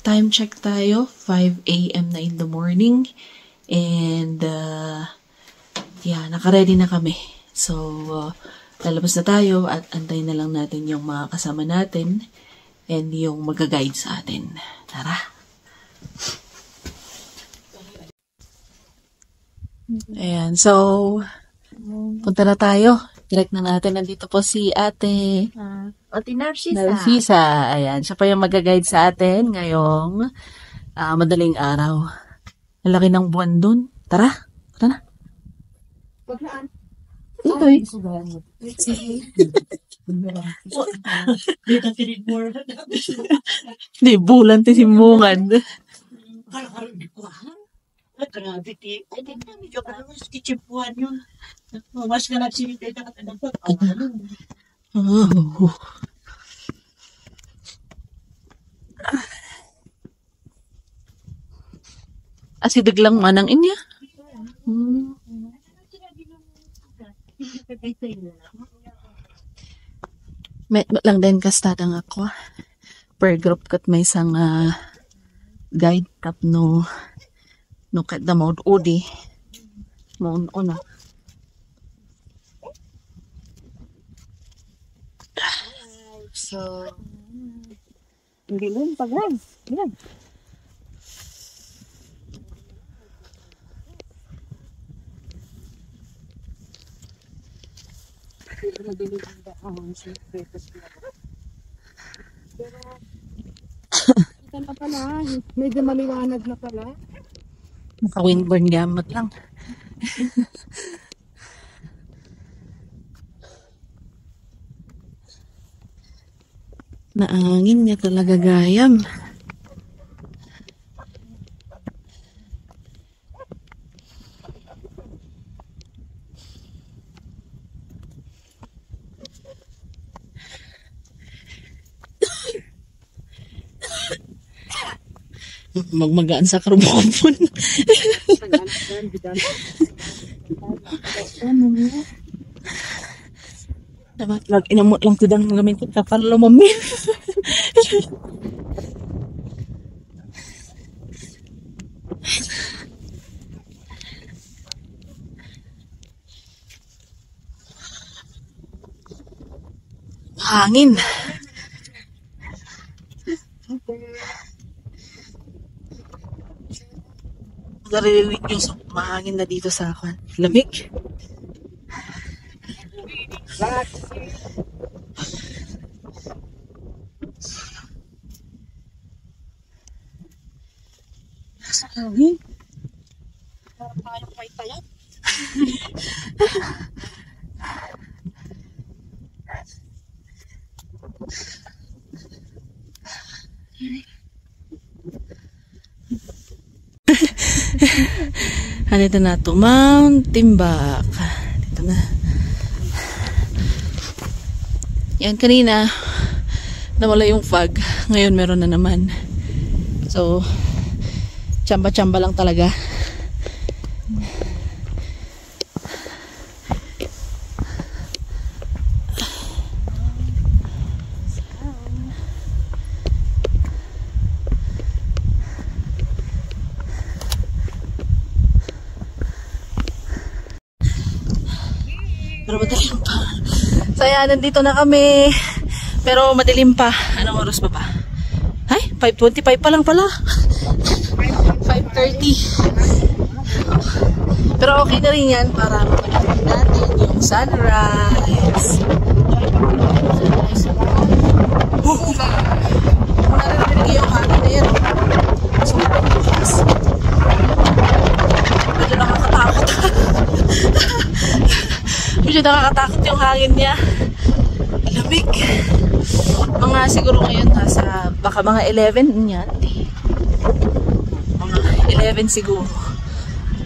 Time check tayo, 5 a.m. na in the morning. And, naka-ready na kami. So, lalabas na tayo at antayin na lang natin yung mga kasama natin and yung mag-guide sa atin. Tara! Ayan, so, punta na tayo. Direct na natin. Nandito po si Ate Narcisa. Ayan, siya pa yung mag-guide sa atin ngayong madaling araw. Ang laki ng buwan dun. Tara, tara na. Paglaan. Ito eh. Di, bulan tisimbungan. Grabe, ti. Ay, di na, medyo ka naman sa kichipuan yun. Mas ka nagsimite ka na dapat. Oh. Asidig lang manang inya. May lang din kastadang ako. Per group kat may isang guide tap no kat na maud udi. Maun ona. So, Hindi mo yung paglan. Yan. Ito na pala. Medyo maliwanag na pala. maka-windburn gamot lang. Naangin niya talaga gayam. Magmagaan sa karubokopon. Lag inamot lang tudang gamit ko kapalo mami. hangin. Naririnig nyo sa mahangin na dito sa akin. Lamig. Sa hangin. Parang tayong may tayap. Dito na to, Mount Timbak. Dito na. Yan, kanina nawala yung fog. Ngayon meron na naman. So, tsamba-tsamba lang talaga. Pero madilim pa. So ayan, nandito na kami. Pero madilim pa. Anong oras pa ba? Ay, 5:25 pa lang pala. 5:30. Pero okay na rin yan para makikita natin yung sunrise. Naririnig yung hangin na yan. Sobrang bukas. Medyo nakakatakot. Medyo nakakatakot yung hangin niya. Lamig. Mga siguro ngayon nasa baka mga 11 yan. Mga 11 siguro.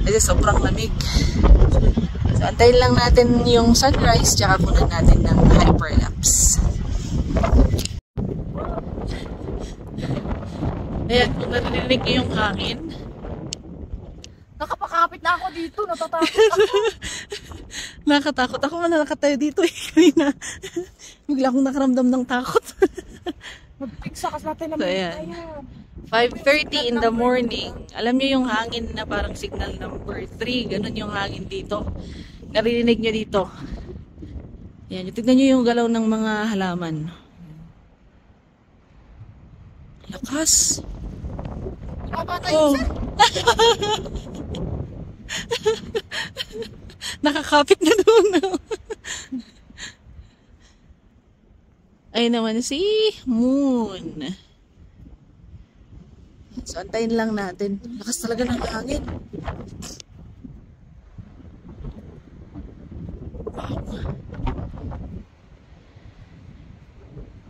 Kasi sobrang lamig. So, antayin lang natin yung sunrise tsaka kunan natin ng hyperlapse. Ayan, kung narinig niyo yung hangin. Nakapakapit na ako dito, natatakot ako. Nakatakot. Ako nga nakatayo dito eh. Kanina. Bigla akong nakaramdam ng takot. Magpiksa kasi natin So, ayan. 5:30 in the morning. Alam niyo yung hangin na parang signal number 3. Ganun yung hangin dito. Narinig niyo dito. Ayan. Tignan niyo yung galaw ng mga halaman. Lakas. Oh. Nakakapit na doon. Ayun naman si Moon. So, antayin lang natin. Lakas talaga ng hangin.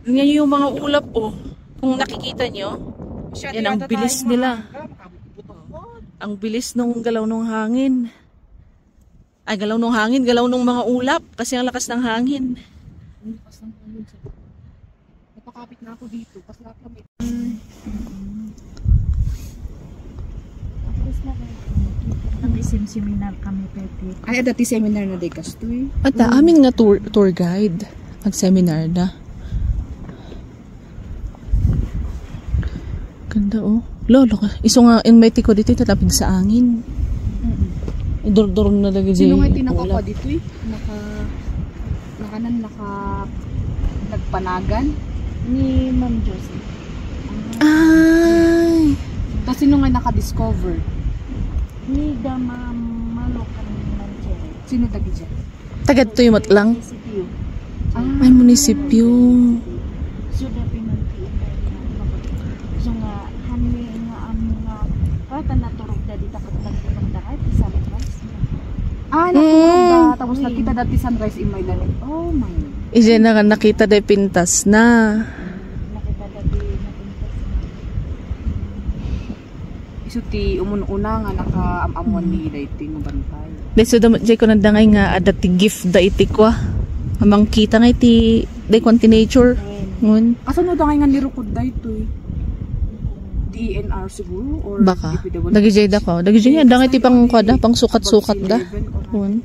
Yan yung mga ulap oh. Kung nakikita nyo, yan ang bilis nila. Ang bilis nung galaw ng hangin. Ay, galaw ng hangin, galaw ng mga ulap. Kasi ang lakas ng hangin. Napakapit na ako dito. Kasi nakamit. Nag-seminar kami, Pepe. Ay, dati seminar na day kastoy. At amin nga tour guide. Mag-seminar na. Ganda oh. Lolo, iso nga invite ko dito tatapig sa angin. Idor-dor na lagi di. Sino nga tinakapa dito eh? Nagpanagan Ni Ma'am Josie. Ay! Tapos sino nga naka-discover? Ni Dama Malokan Manchere. Sino tagi dyan? Tagad to yung matlang. Munisipyo. Ay, munisipyo. Sudah pinantiin so nga hami nga ang mga kata naturog na dito kapag nagpunong na kahit isang rice. Natulog na. Tapos nakita dati sunrise in my life. Oh my. Ije na nakita de pintas na. Nakita dati napintas. Iso ti umun-una nga naka-amamon ni dati ng bantay. Deso da jay ko nandangay nga adati gift da iti kwa. Amang kita nga iti day konti nature. Ngun. Kasunod nga nga nirukod dito eh. DNR siguro or Baka. DPWH? Dagi jay da ko. Dagi jay nga dangay ti pang kada pang sukat-sukat da. Ngun.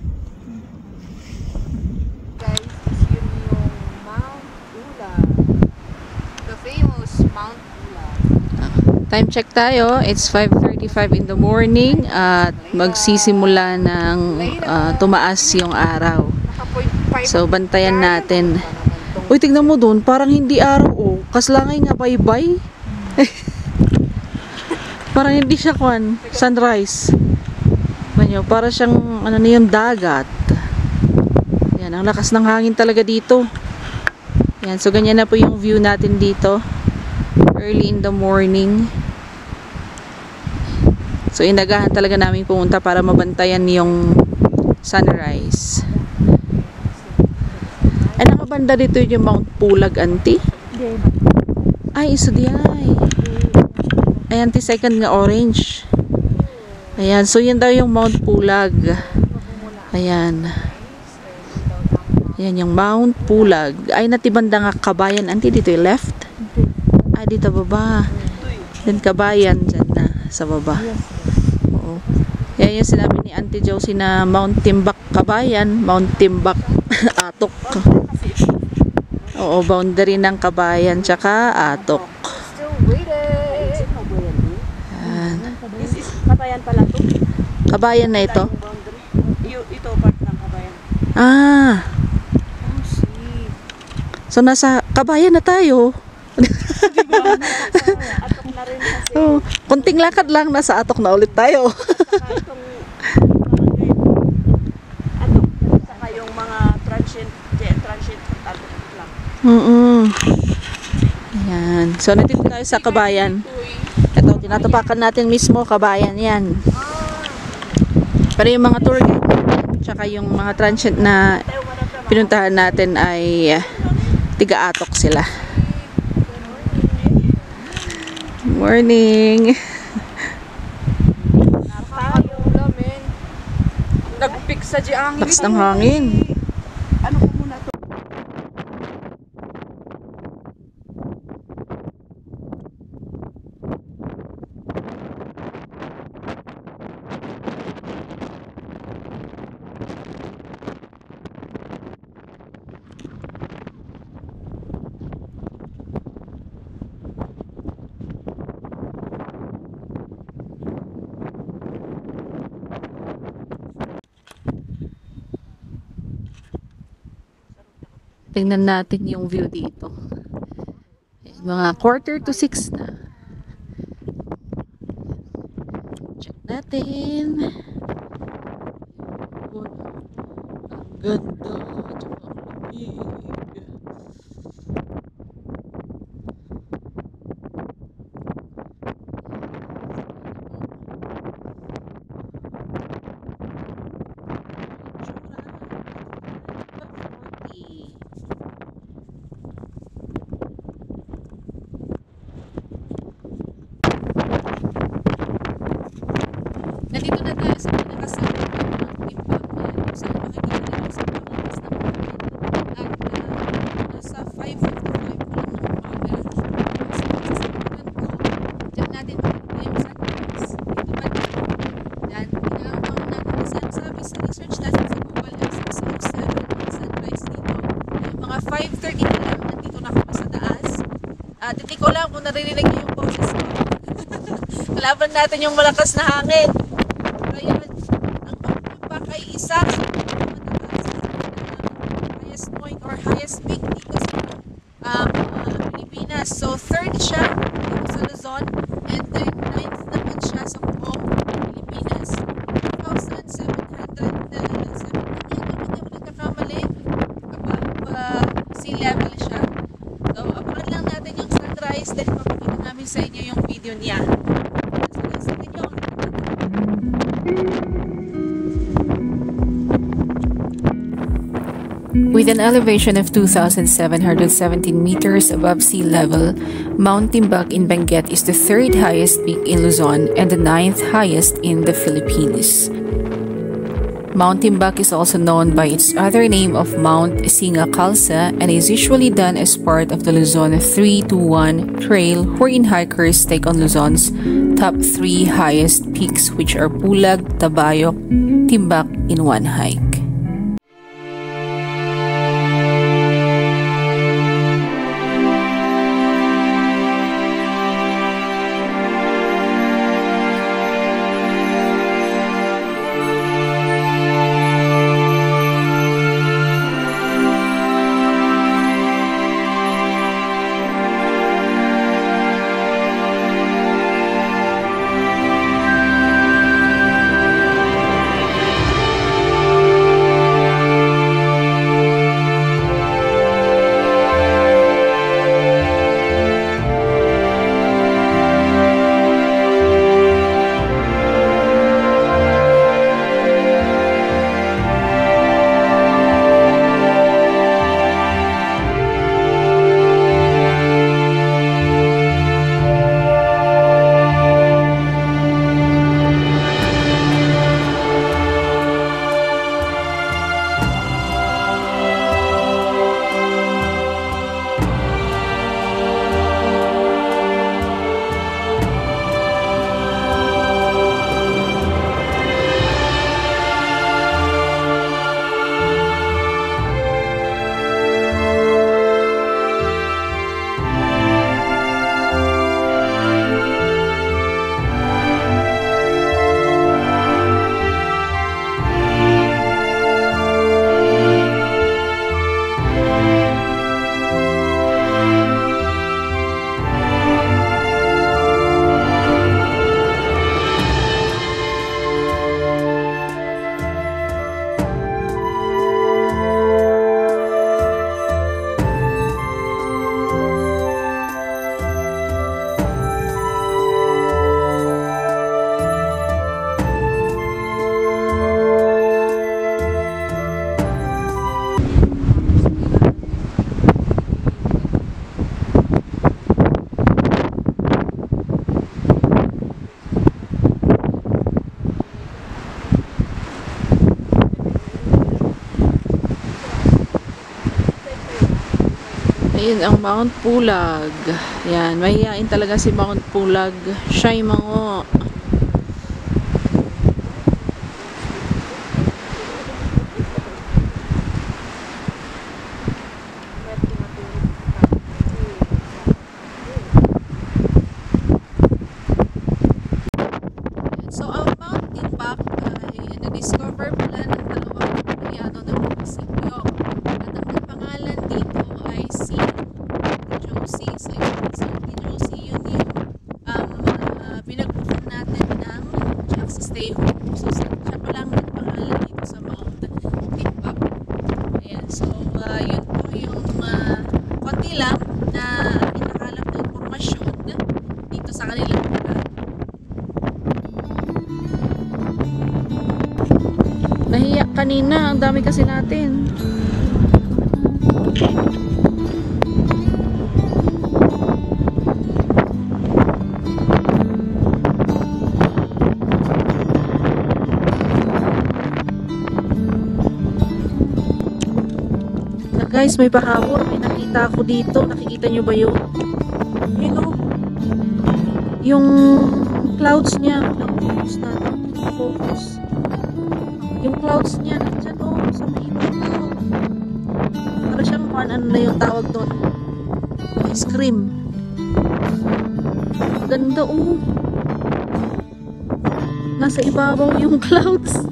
Guys, yun yung Mount Ula. The famous Mount Ula. Time check tayo. It's 5:35 in the morning at magsisimula ng tumaas yung araw. Naka 0.5 So bantayan natin. Uy, tignan mo doon, parang hindi araw oh. Kaslangay nga bye-bye. Parang hindi siya sunrise. Banyo, para siyang ano na yung dagat. Yan, ang lakas ng hangin talaga dito. Yan, so ganyan na po yung view natin dito. Early in the morning. So inagahan talaga namin pumunta para mabantayan yung sunrise. Ay, nakabanda dito yung Mount Pulag, auntie? Ay, isa di ay. Ay, auntie, second nga orange. Ayan, so yun daw yung Mount Pulag. Ayan. Ayan yung Mount Pulag. Ay, natibanda nga Kabayan, auntie, dito yung left. Ay, dito baba. Then Kabayan, dyan na, sa baba. Oo. Ayan yung sinabi ni Auntie Josie na Mount Timbak Kabayan, Mount Timbak Atok. Oo, boundary ng Kabayan tsaka Atok. Ayan. Kabayan pala to. Kabayan na ito? Ito part ng Kabayan. Ah. So nasa Kabayan na tayo. Atok na rin kasi. Oh, kunting lakad lang, nasa Atok na ulit tayo. Saka itong Atok. Saka yung mga transient Atok lang. Ayan. So nandito tayo sa Kabayan. Ito, tinatapakan natin mismo, Kabayan yan. Pero yung mga tour guide natin, tsaka yung mga transient na pinuntahan natin ay tiga-Atok sila. Morning! Nagpik sa ang Lakas ng hangin. Ano ko muna to? Tingnan natin yung view dito. Mga 5:45 na. Check natin. Ang ganda. Tsaka ang lamig. Nandito na tayo sa pinakasarap ng timbang kung saan makikita nyo sa panglakas ng hangin. At nasa 5:55 pa lang ng umaga. So, sa sasabihan ko, dyan natin makikita yung sunrise. Dito ba dito? Yan, inaabang natin kasi ang sabi sa research natin sa Google ay 6:07 ang sunrise dito. Yung mga 5:30 na lang, nandito na kami sa taas. Hindi ko lang kung naririnig niyo yung boses ko. Kalaban natin yung malakas na hangin. Ayan, ang pagpupak ay isa sa highest point or highest peak dito sa Pilipinas. So, third siya dito sa Luzon and then ninth naman siya sa buong Pilipinas. 2,770 hindi nagkakamali above sea level siya. So, abangan lang natin yung sunrise then papakita namin sa inyo yung video niya. With an elevation of 2,717 meters above sea level, Mount Timbak in Benguet is the third highest peak in Luzon and the ninth highest in the Philippines. Mount Timbak is also known by its other name of Mount Singa Kalsa and is usually done as part of the Luzon 3-2-1 trail wherein hikers take on Luzon's top 3 highest peaks, which are Pulag, Tabayok, Timbak in one hike. Ayun ang Mount Pulag. Yan, mahihain talaga si Mount Pulag. Siya'y mango. So, ang Mount Timbuk ay na-discover pala ng dalawang empleyado ng munisipyo. At ang pangalan dito ay si Josie. So, si Josie, yun yung pinagbukan natin ng Jack's Stay Home. So, siya pa lang ang pangalan dito sa Mount Timbuk. Ayan. So, yun po yung konti lang na inakalap na informasyon dito sa kanilang lugar. Nahiyak kanina, ang dami kasi natin. Guys, may pahabol. May nakita ako dito. Nakikita nyo ba yun? Yun o. Yung clouds niya. Focus natin. Focus. Yung clouds niya. Nandyan o. Sa may ilaw. Para siyang ano na yung tawag doon. Ice cream. Ganda o. Nasa ibabaw yung clouds.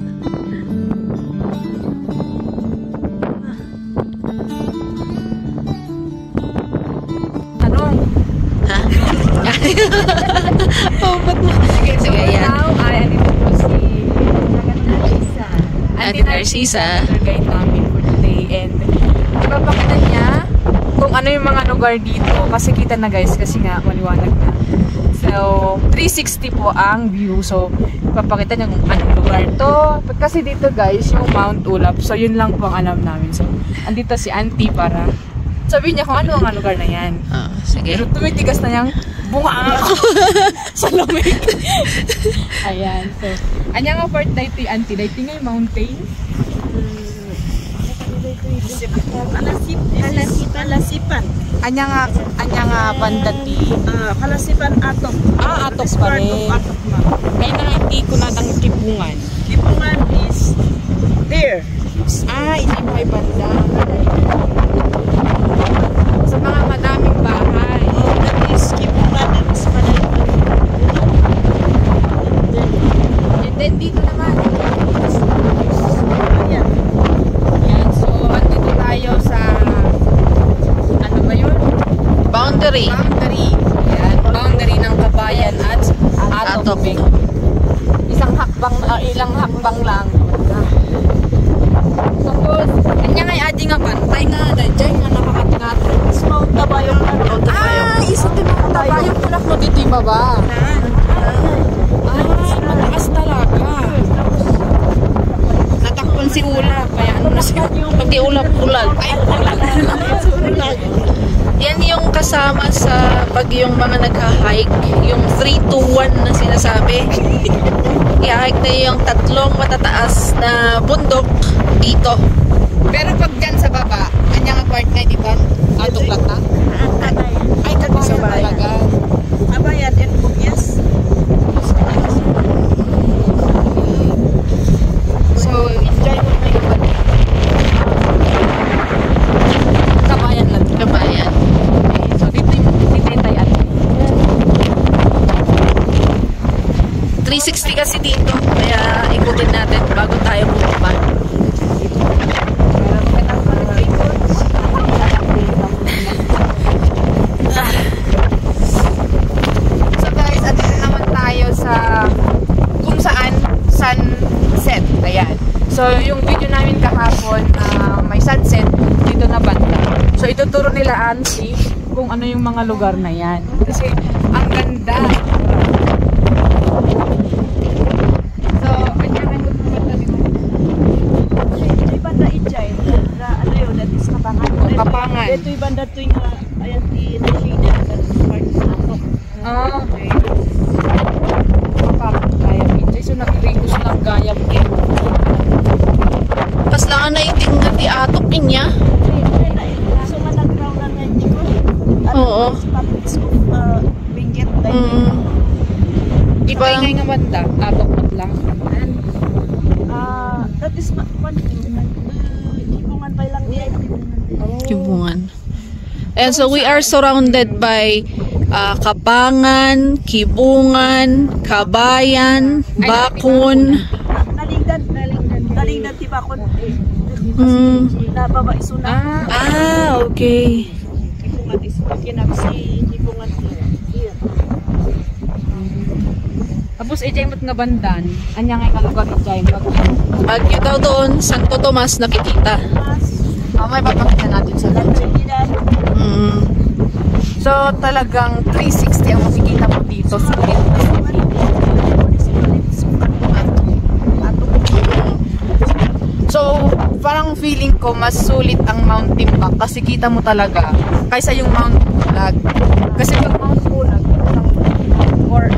Oh, ba't mo? Sige, yan. Ay, andito po si Narcisa. Ate Narcisa. Tour guide namin for today. And ipapakita niya kung ano yung mga lugar dito. Kasi kita na guys, kasi nga maliwanag na. So, 360 po ang view. So, ipapakita niya kung anong lugar to. Kasi dito guys, yung Mount Ulap. So, yun lang po ang alam namin. So, andito si Auntie para sabihin niya kung ano ang lugar na yan. Sige. Pero tumitigas na niyang bunga ako sa lamig. Ayan. So, anya nga part dito yung Auntie. Dito nga yung mountain. Kalasipan. Anya nga bandati. Kalasipan atop. Atop pa rin. Kaya na hindi ko na ng Kipungan. Kipungan is there. Hindi pa yung banda. Sa mga madaming bahay. That is Kipungan. That is Malaypan. And then dito naman. Ayan. Yan. So, andito tayo sa ano ba yun? Boundary. Yan. Boundary ng Kabayan at Atop. Ilang hakbang lang. Tapos, kanya nga adi nga bantay nga. Dahil nga nakakatingat. Mount Tabayong. Isa din mga tabayong tulak mo dito yung baba. Mataas talaga. Natakpan si Ulap. Kaya ano na siya? Pati ulap-ulag. Ay, ulag. Yan yung kasama sa pag yung mga nagha-hike, yung 3-2-1 na sinasabi. I-hike na yung tatlong matataas na bundok dito. Pero pag dyan sa baba, kanya nga part na, di ba? Tuklat na? Ay, Kabayan talaga. Kabayan and Bugyas. So, enjoy mo na yung Kabayan lang. Kabayan. So, dito tayo at 360 kasi dito. Kaya ikutin natin bago tayo bumaba. So guys, andito naman tayo sa kung saan sunset. Ayan. So yung video namin kahapon, may sunset dito na banda. So ituturo nila Auntie kung ano yung mga lugar na yan. Kasi ang ganda. So, andyan ang banda dito. Ito'y banda Ijay. Ano yun? That is Kapangan. Kapangan. Ito'y banda ito'y nga. Ayan, Regina. Part sa atop. Okay. Gayam Ijay. So nakirikos lang Gayam Ijay. Pas lang na iting nga di atop niya. So, manag-ground na nga. Oo. Benguet. Di ba? Ingay nga banda, abot lang. That is Kibungan pa lang yan. Kibungan. And so we are surrounded by Kapangan, Kibungan, Kabayan, Bakun. Nalingdan tibakon. Nababa isuna. Okay. Kibungan isuna. Kinapsi Kibungan. Tapos ijay nga bandan, anya nga kalugar ijay Bagyo daw doon, Santo Tomas nakikita. may papakita natin sa video. So talagang 360 ang makikita mo dito. Sulit na sulit. So parang feeling ko mas sulit ang Mount Timbak kasi kita mo talaga kaysa yung Mount Pulag. Kasi pag Mount Pulag, or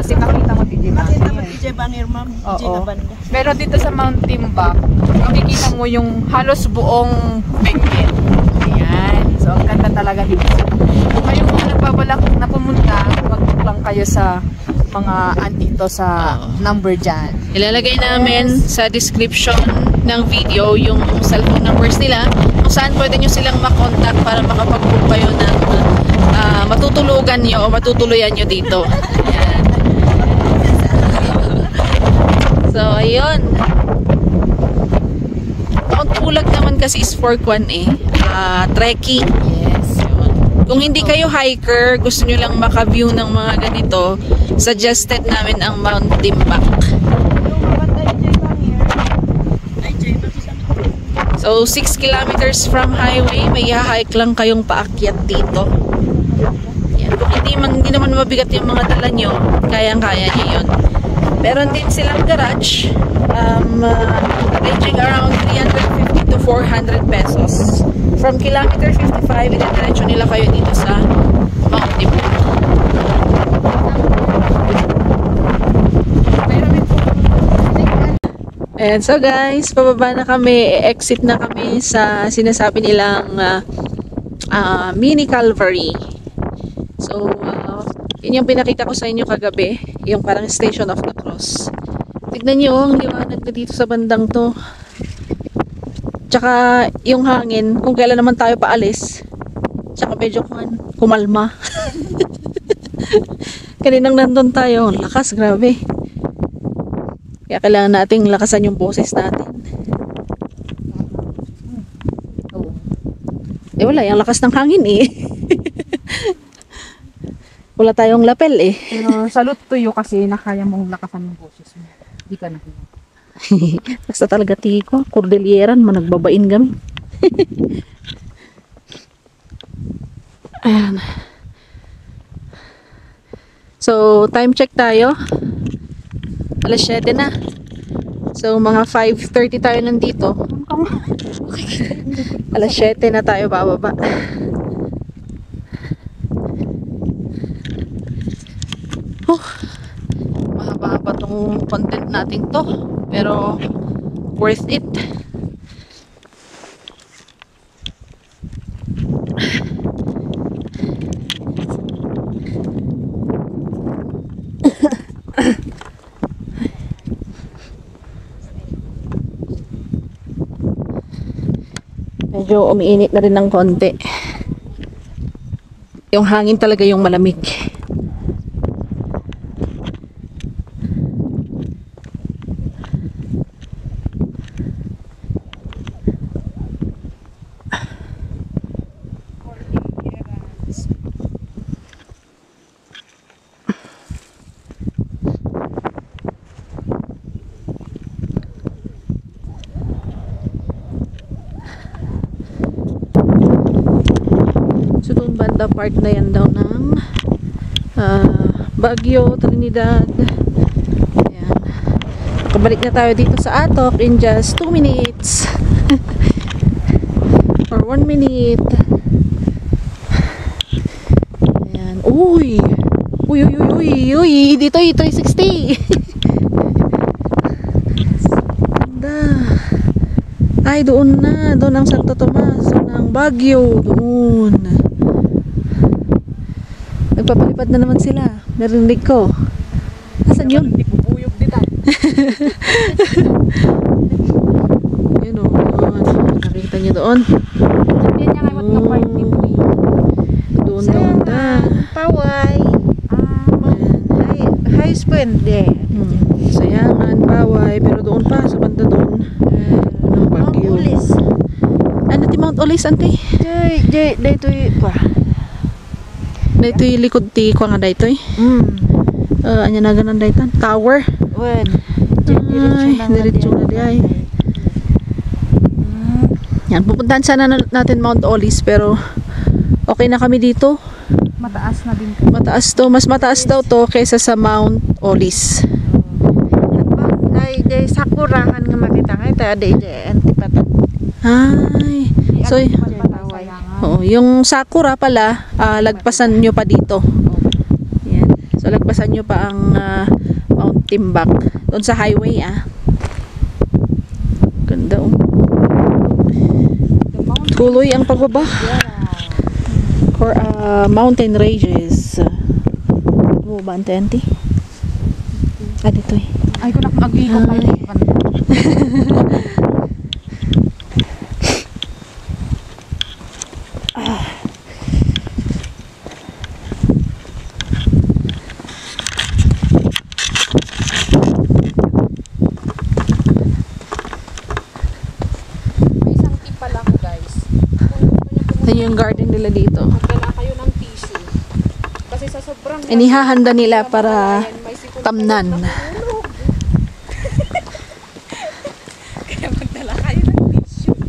kasi makita mo DJ Bangir, ma'am. Pero dito sa Mount Timbak, makikita mo yung halos buong Benguet. Ayan. So ang ganda talaga dito. Kayong mga nagbabalak na pumunta, mag-book lang kayo sa mga andito sa number dyan. Ilalagay namin sa description ng video yung cellphone numbers nila kung saan pwede nyo silang makontak para makapag-book kayo ng matutulugan nyo o matutuluyan nyo dito. Ayan. So, ayun. Mount Pulag naman kasi is for kwan trekking. Yes. Kung hindi kayo hiker, gusto nyo lang maka-view ng mga ganito, suggested namin ang Mount Timbak. So, 6 kilometers from highway, may hike lang kayong paakyat dito. Yan. Kung hindi naman mabigat yung mga dala nyo, kayang-kaya nyo yun. Meron din silang garage, ranging around 350 to 400 pesos. From kilometer 55, idadiretso nila kayo dito sa Mount Timbak. And so guys, pababa na kami, exit na kami sa sinasabi nilang mini Calvary. So, yun yung pinakita ko sa inyo kagabi, yung parang Station of the Cross. Tignan nyo, ang liwanag na dito sa bandang to. Tsaka yung hangin, kung kailan naman tayo paalis, tsaka medyo kumalma. Kaninang nandun tayo, lakas, grabe. Kaya kailangan nating lakasan yung boses natin. Wala, yung lakas ng hangin eh. Wala tayong lapel eh. Pero salute to you kasi nakaya mong lakasan yung boses mo. Hindi ka nahiya. Basta talaga tiko, Cordilleran, managbabain kami. Ayan. So, time check tayo. Alas 7 na. So, mga 5:30 tayo nandito. Alas 7 na tayo bababa. Mahaba-haba tong content natin to, pero worth it. Medyo umiinit na rin ng konti. Yung hangin talaga yung malamig. So doon banda part na yan daw ng Baguio, Trinidad. Ayan. Kabalik na tayo dito sa Atok in just 2 minutes. Or 1 minute. Ayan. Uy! Uy, uy, uy, uy, uy! Dito yung 360! Ganda! Ay, doon na. Doon ang Santo Tomas. Doon ang Baguio. Doon. Nagpapalipad na naman sila. Narinig ko. Asan yun? Hindi bubuyog dito. Yun o. Nakikita niyo doon. Hindi niya ngayon na party po. Doon daw na. Paway. High Puente. Sayangan, Paway. Pero doon pa, sa banda doon. Ng Baguio. Ano ti Mount Olis, ante? Dito pa. Dito yung likod ti ko nga dito eh. Anya na ganan dito. Tower. Wen. Ay, diretso na di ay. Yan, pupuntahan sana natin Mount Olis pero okay na kami dito. Mataas na din. Mataas to, mas mataas daw to kaysa sa Mount Olis. Ay, sakurahan nga makita nga ito. Ada antipatat. Ay, so yung sakura pala, lagpasan nyo pa dito. Yan. So lagpasan nyo pa ang Mount Timbak doon sa highway Ganda tuloy ang pagbaba for mountain ranges. Ba ang tenti? Dito eh. Ay, ko nakag-ikot pa yun. Yung garden nila dito. Magdala kayo ng tissue. Kasi sa sobrang Inihahanda nila para tamnan. Kaya magdala kayo ng tissue.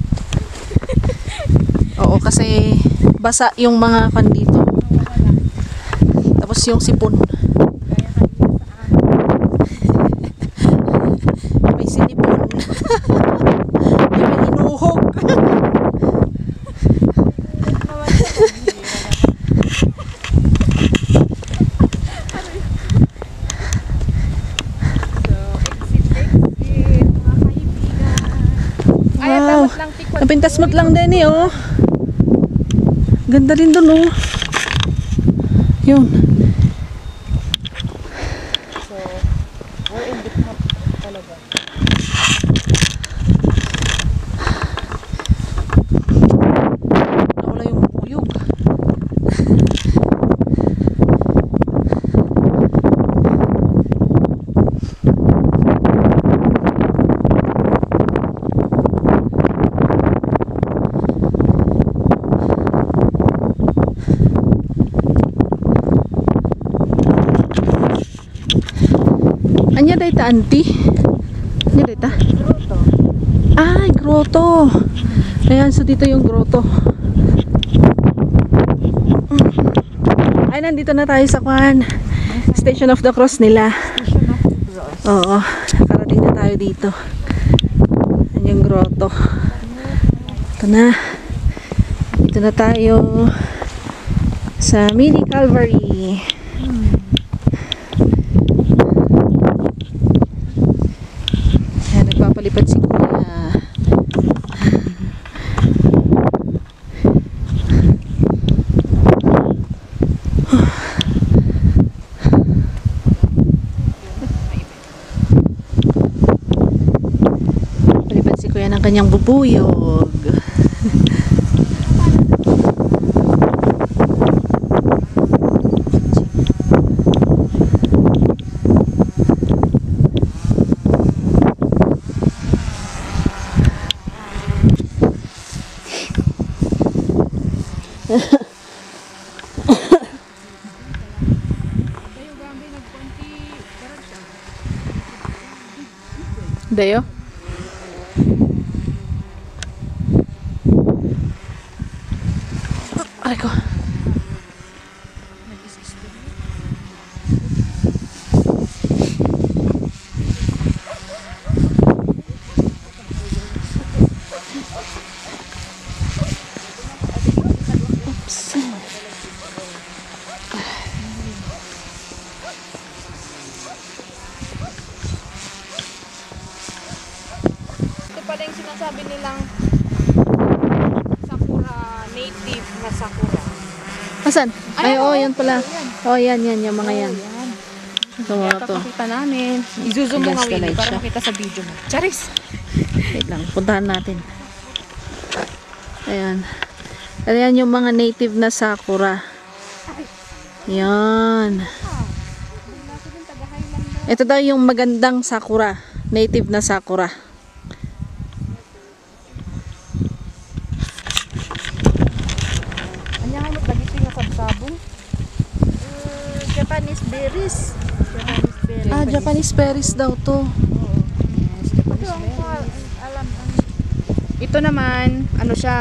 Oo, kasi basa yung mga kan dito. Tapos yung sipon. May sinipon. May inuhog. Wow. Napintasmot lang din oh. Ganda rin dun oh. Yun. So, we're in Bitmap talaga. Nawala yung buyog. Anya dayta auntie? Anya dayta? Grotto. Ay, grotto. Ayan, so dito yung grotto. Ay, nandito na tayo sa Kwan. Station of the Cross nila. Station of the Cross. Oo, nakarating na tayo dito. Ayan yung grotto. Ito na. Dito na tayo sa Mini Calvary. Ayan, nagpapalipad si Kuya. Palipad si Kuya ng kanyang bubuyog. Dayo? Aray ko. Oops. Ito pala yung sinasabi nilang sakura, native na sakura. Asan? Ay, oo, yan pala. Oh, yan, yung mga yan. Ito mga to. Pakita namin. I-zoom mo nga, Against the Willie, light para siya. makita sa video mo. Charis! Wait lang, puntahan natin. Ayan. Ayan yung mga native na sakura. Yan. Ito daw yung magandang sakura. Native na sakura. Anya mo lagi nga sabsabong. Japanese berries. Ah, Japanese berries daw to. Ito naman, ano siya,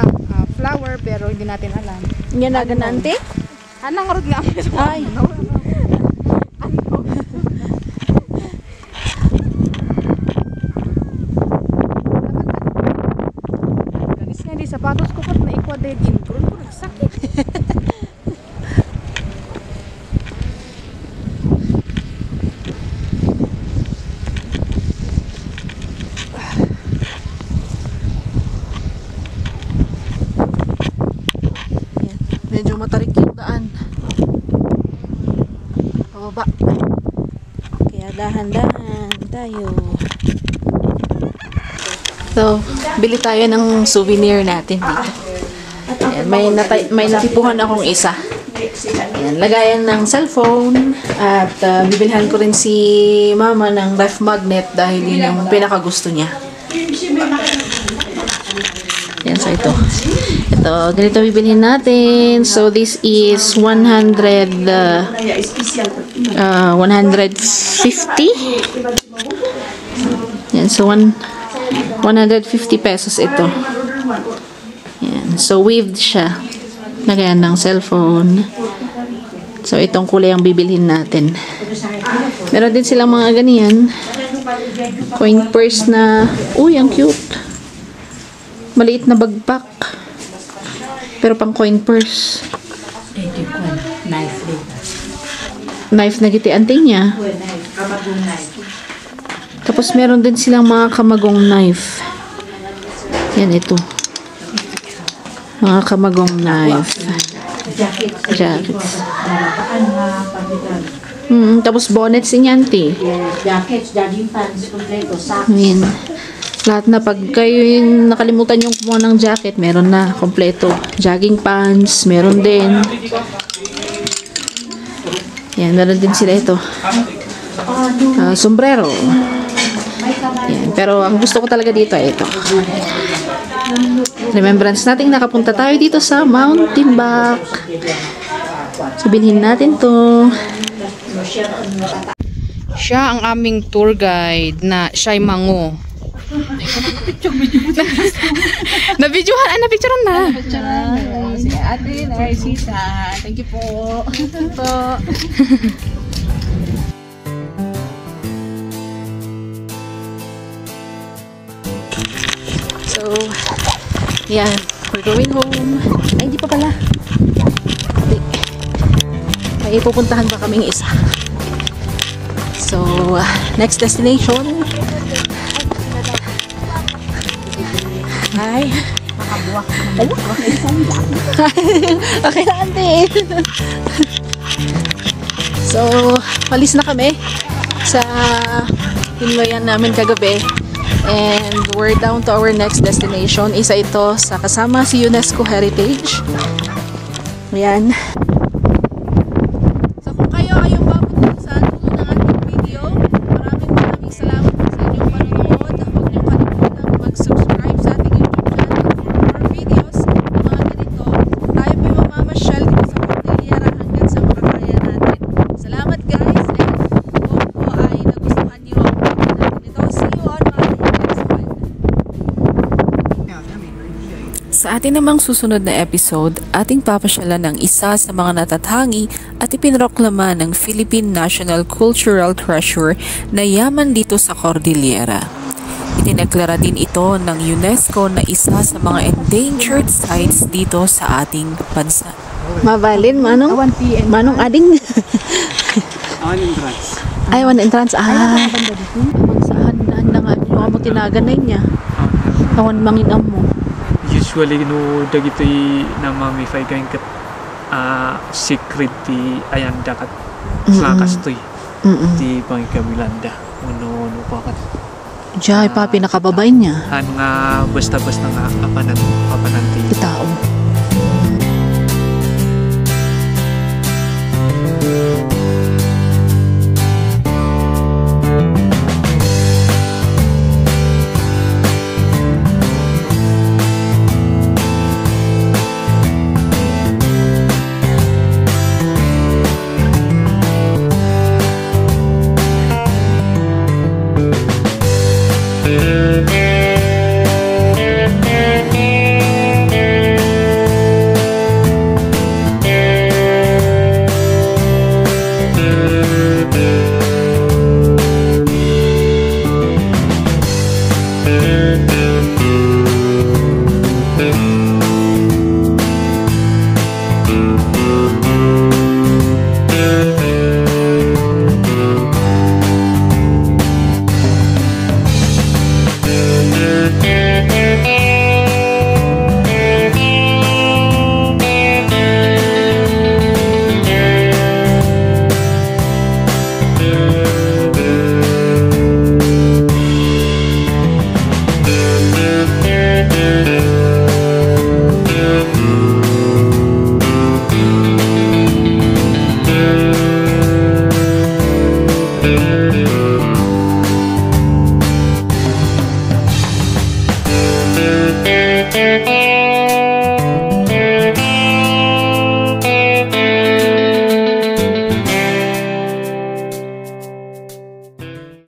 flower, pero hindi natin alam. Yan na ganante? Anang rod nga. Ay. Kanis nga di sapatos ko pat na ikwa dead in. Kurun ko nagsakit. Medyo matarik yung daan. Pababa. Kaya dahan-dahan tayo. So, bili tayo ng souvenir natin dito. Ayan, may natipuhan akong isa. Ayan, lagayan ng cellphone. At bibilhan ko rin si mama ng ref magnet dahil yun yung pinakagusto niya. Yan, so ito. Ito, ganito bibilhin natin. So, this is 150. Yan, so 150 pesos ito. Yan, so weaved siya. Lagayan ng cellphone. So, itong kulay ang bibilhin natin. Meron din silang mga ganyan. Coin purse na, uy, ang cute. Maliit na bagpak. Pero pang coin purse. Knife na giti anting niya. Tapos meron din silang mga kamagong knife. Yan ito. Mga kamagong knife. Jackets. Tapos bonnets inyanti. Jackets, jogging pants, kompleto, socks. Ayan. Lahat na pag kayo yung nakalimutan yung kumuha ng jacket, meron na kompleto. Jogging pants, meron din. Yan, meron din sila ito. Sombrero. Yan. Pero ang gusto ko talaga dito ay ito. Remembrance natin nakapunta tayo dito sa Mount Timbuk. So, bilhin natin to. Siya ang aming tour guide na siya'y Mango. Nabidyohan, napicturean na. Si Ate Narcisa. Thank you po. So, yeah, we're going home. Ay, hindi pa pala. May ipupuntahan pa kaming isa. So, next destination. Ay. Makabuwak naman. Okay na, ante. So, malis na kami sa hinloyan namin kagabi. And we're down to our next destination. Isa ito sa kasama si UNESCO Heritage. Ayan. So kung kayo ay yung babot sa dulo ng ating video, maraming salamat sa inyong panonood. Huwag niyong kalimutan mag-subscribe sa ating YouTube channel for more videos. Mga ganito, tayo po mamamasyal dito sa Cordillera hanggang sa makakaya natin. Salamat guys, and hope po ay nagustuhan niyo ang video natin ito. See you on my next one. Sa atin namang susunod na episode, ating papasyalan ng isa sa mga natatangi at ipinroklama ng Philippine National Cultural Treasure na yaman dito sa Cordillera. Itineklara din ito ng UNESCO na isa sa mga endangered sites dito sa ating bansa. Mabalin, Manong? Manong ading? Awan entrance. Ay, one entrance. Ah, saan na nga mo tinaganay niya. Awan mangin mo. Usually no dagitoy na mamify kain kat secret ti ayan dakat slakas to'y ti pangikabilanda uno pa kat Jay pa pinakababain niya. han nga basta-basta nga kapanan ti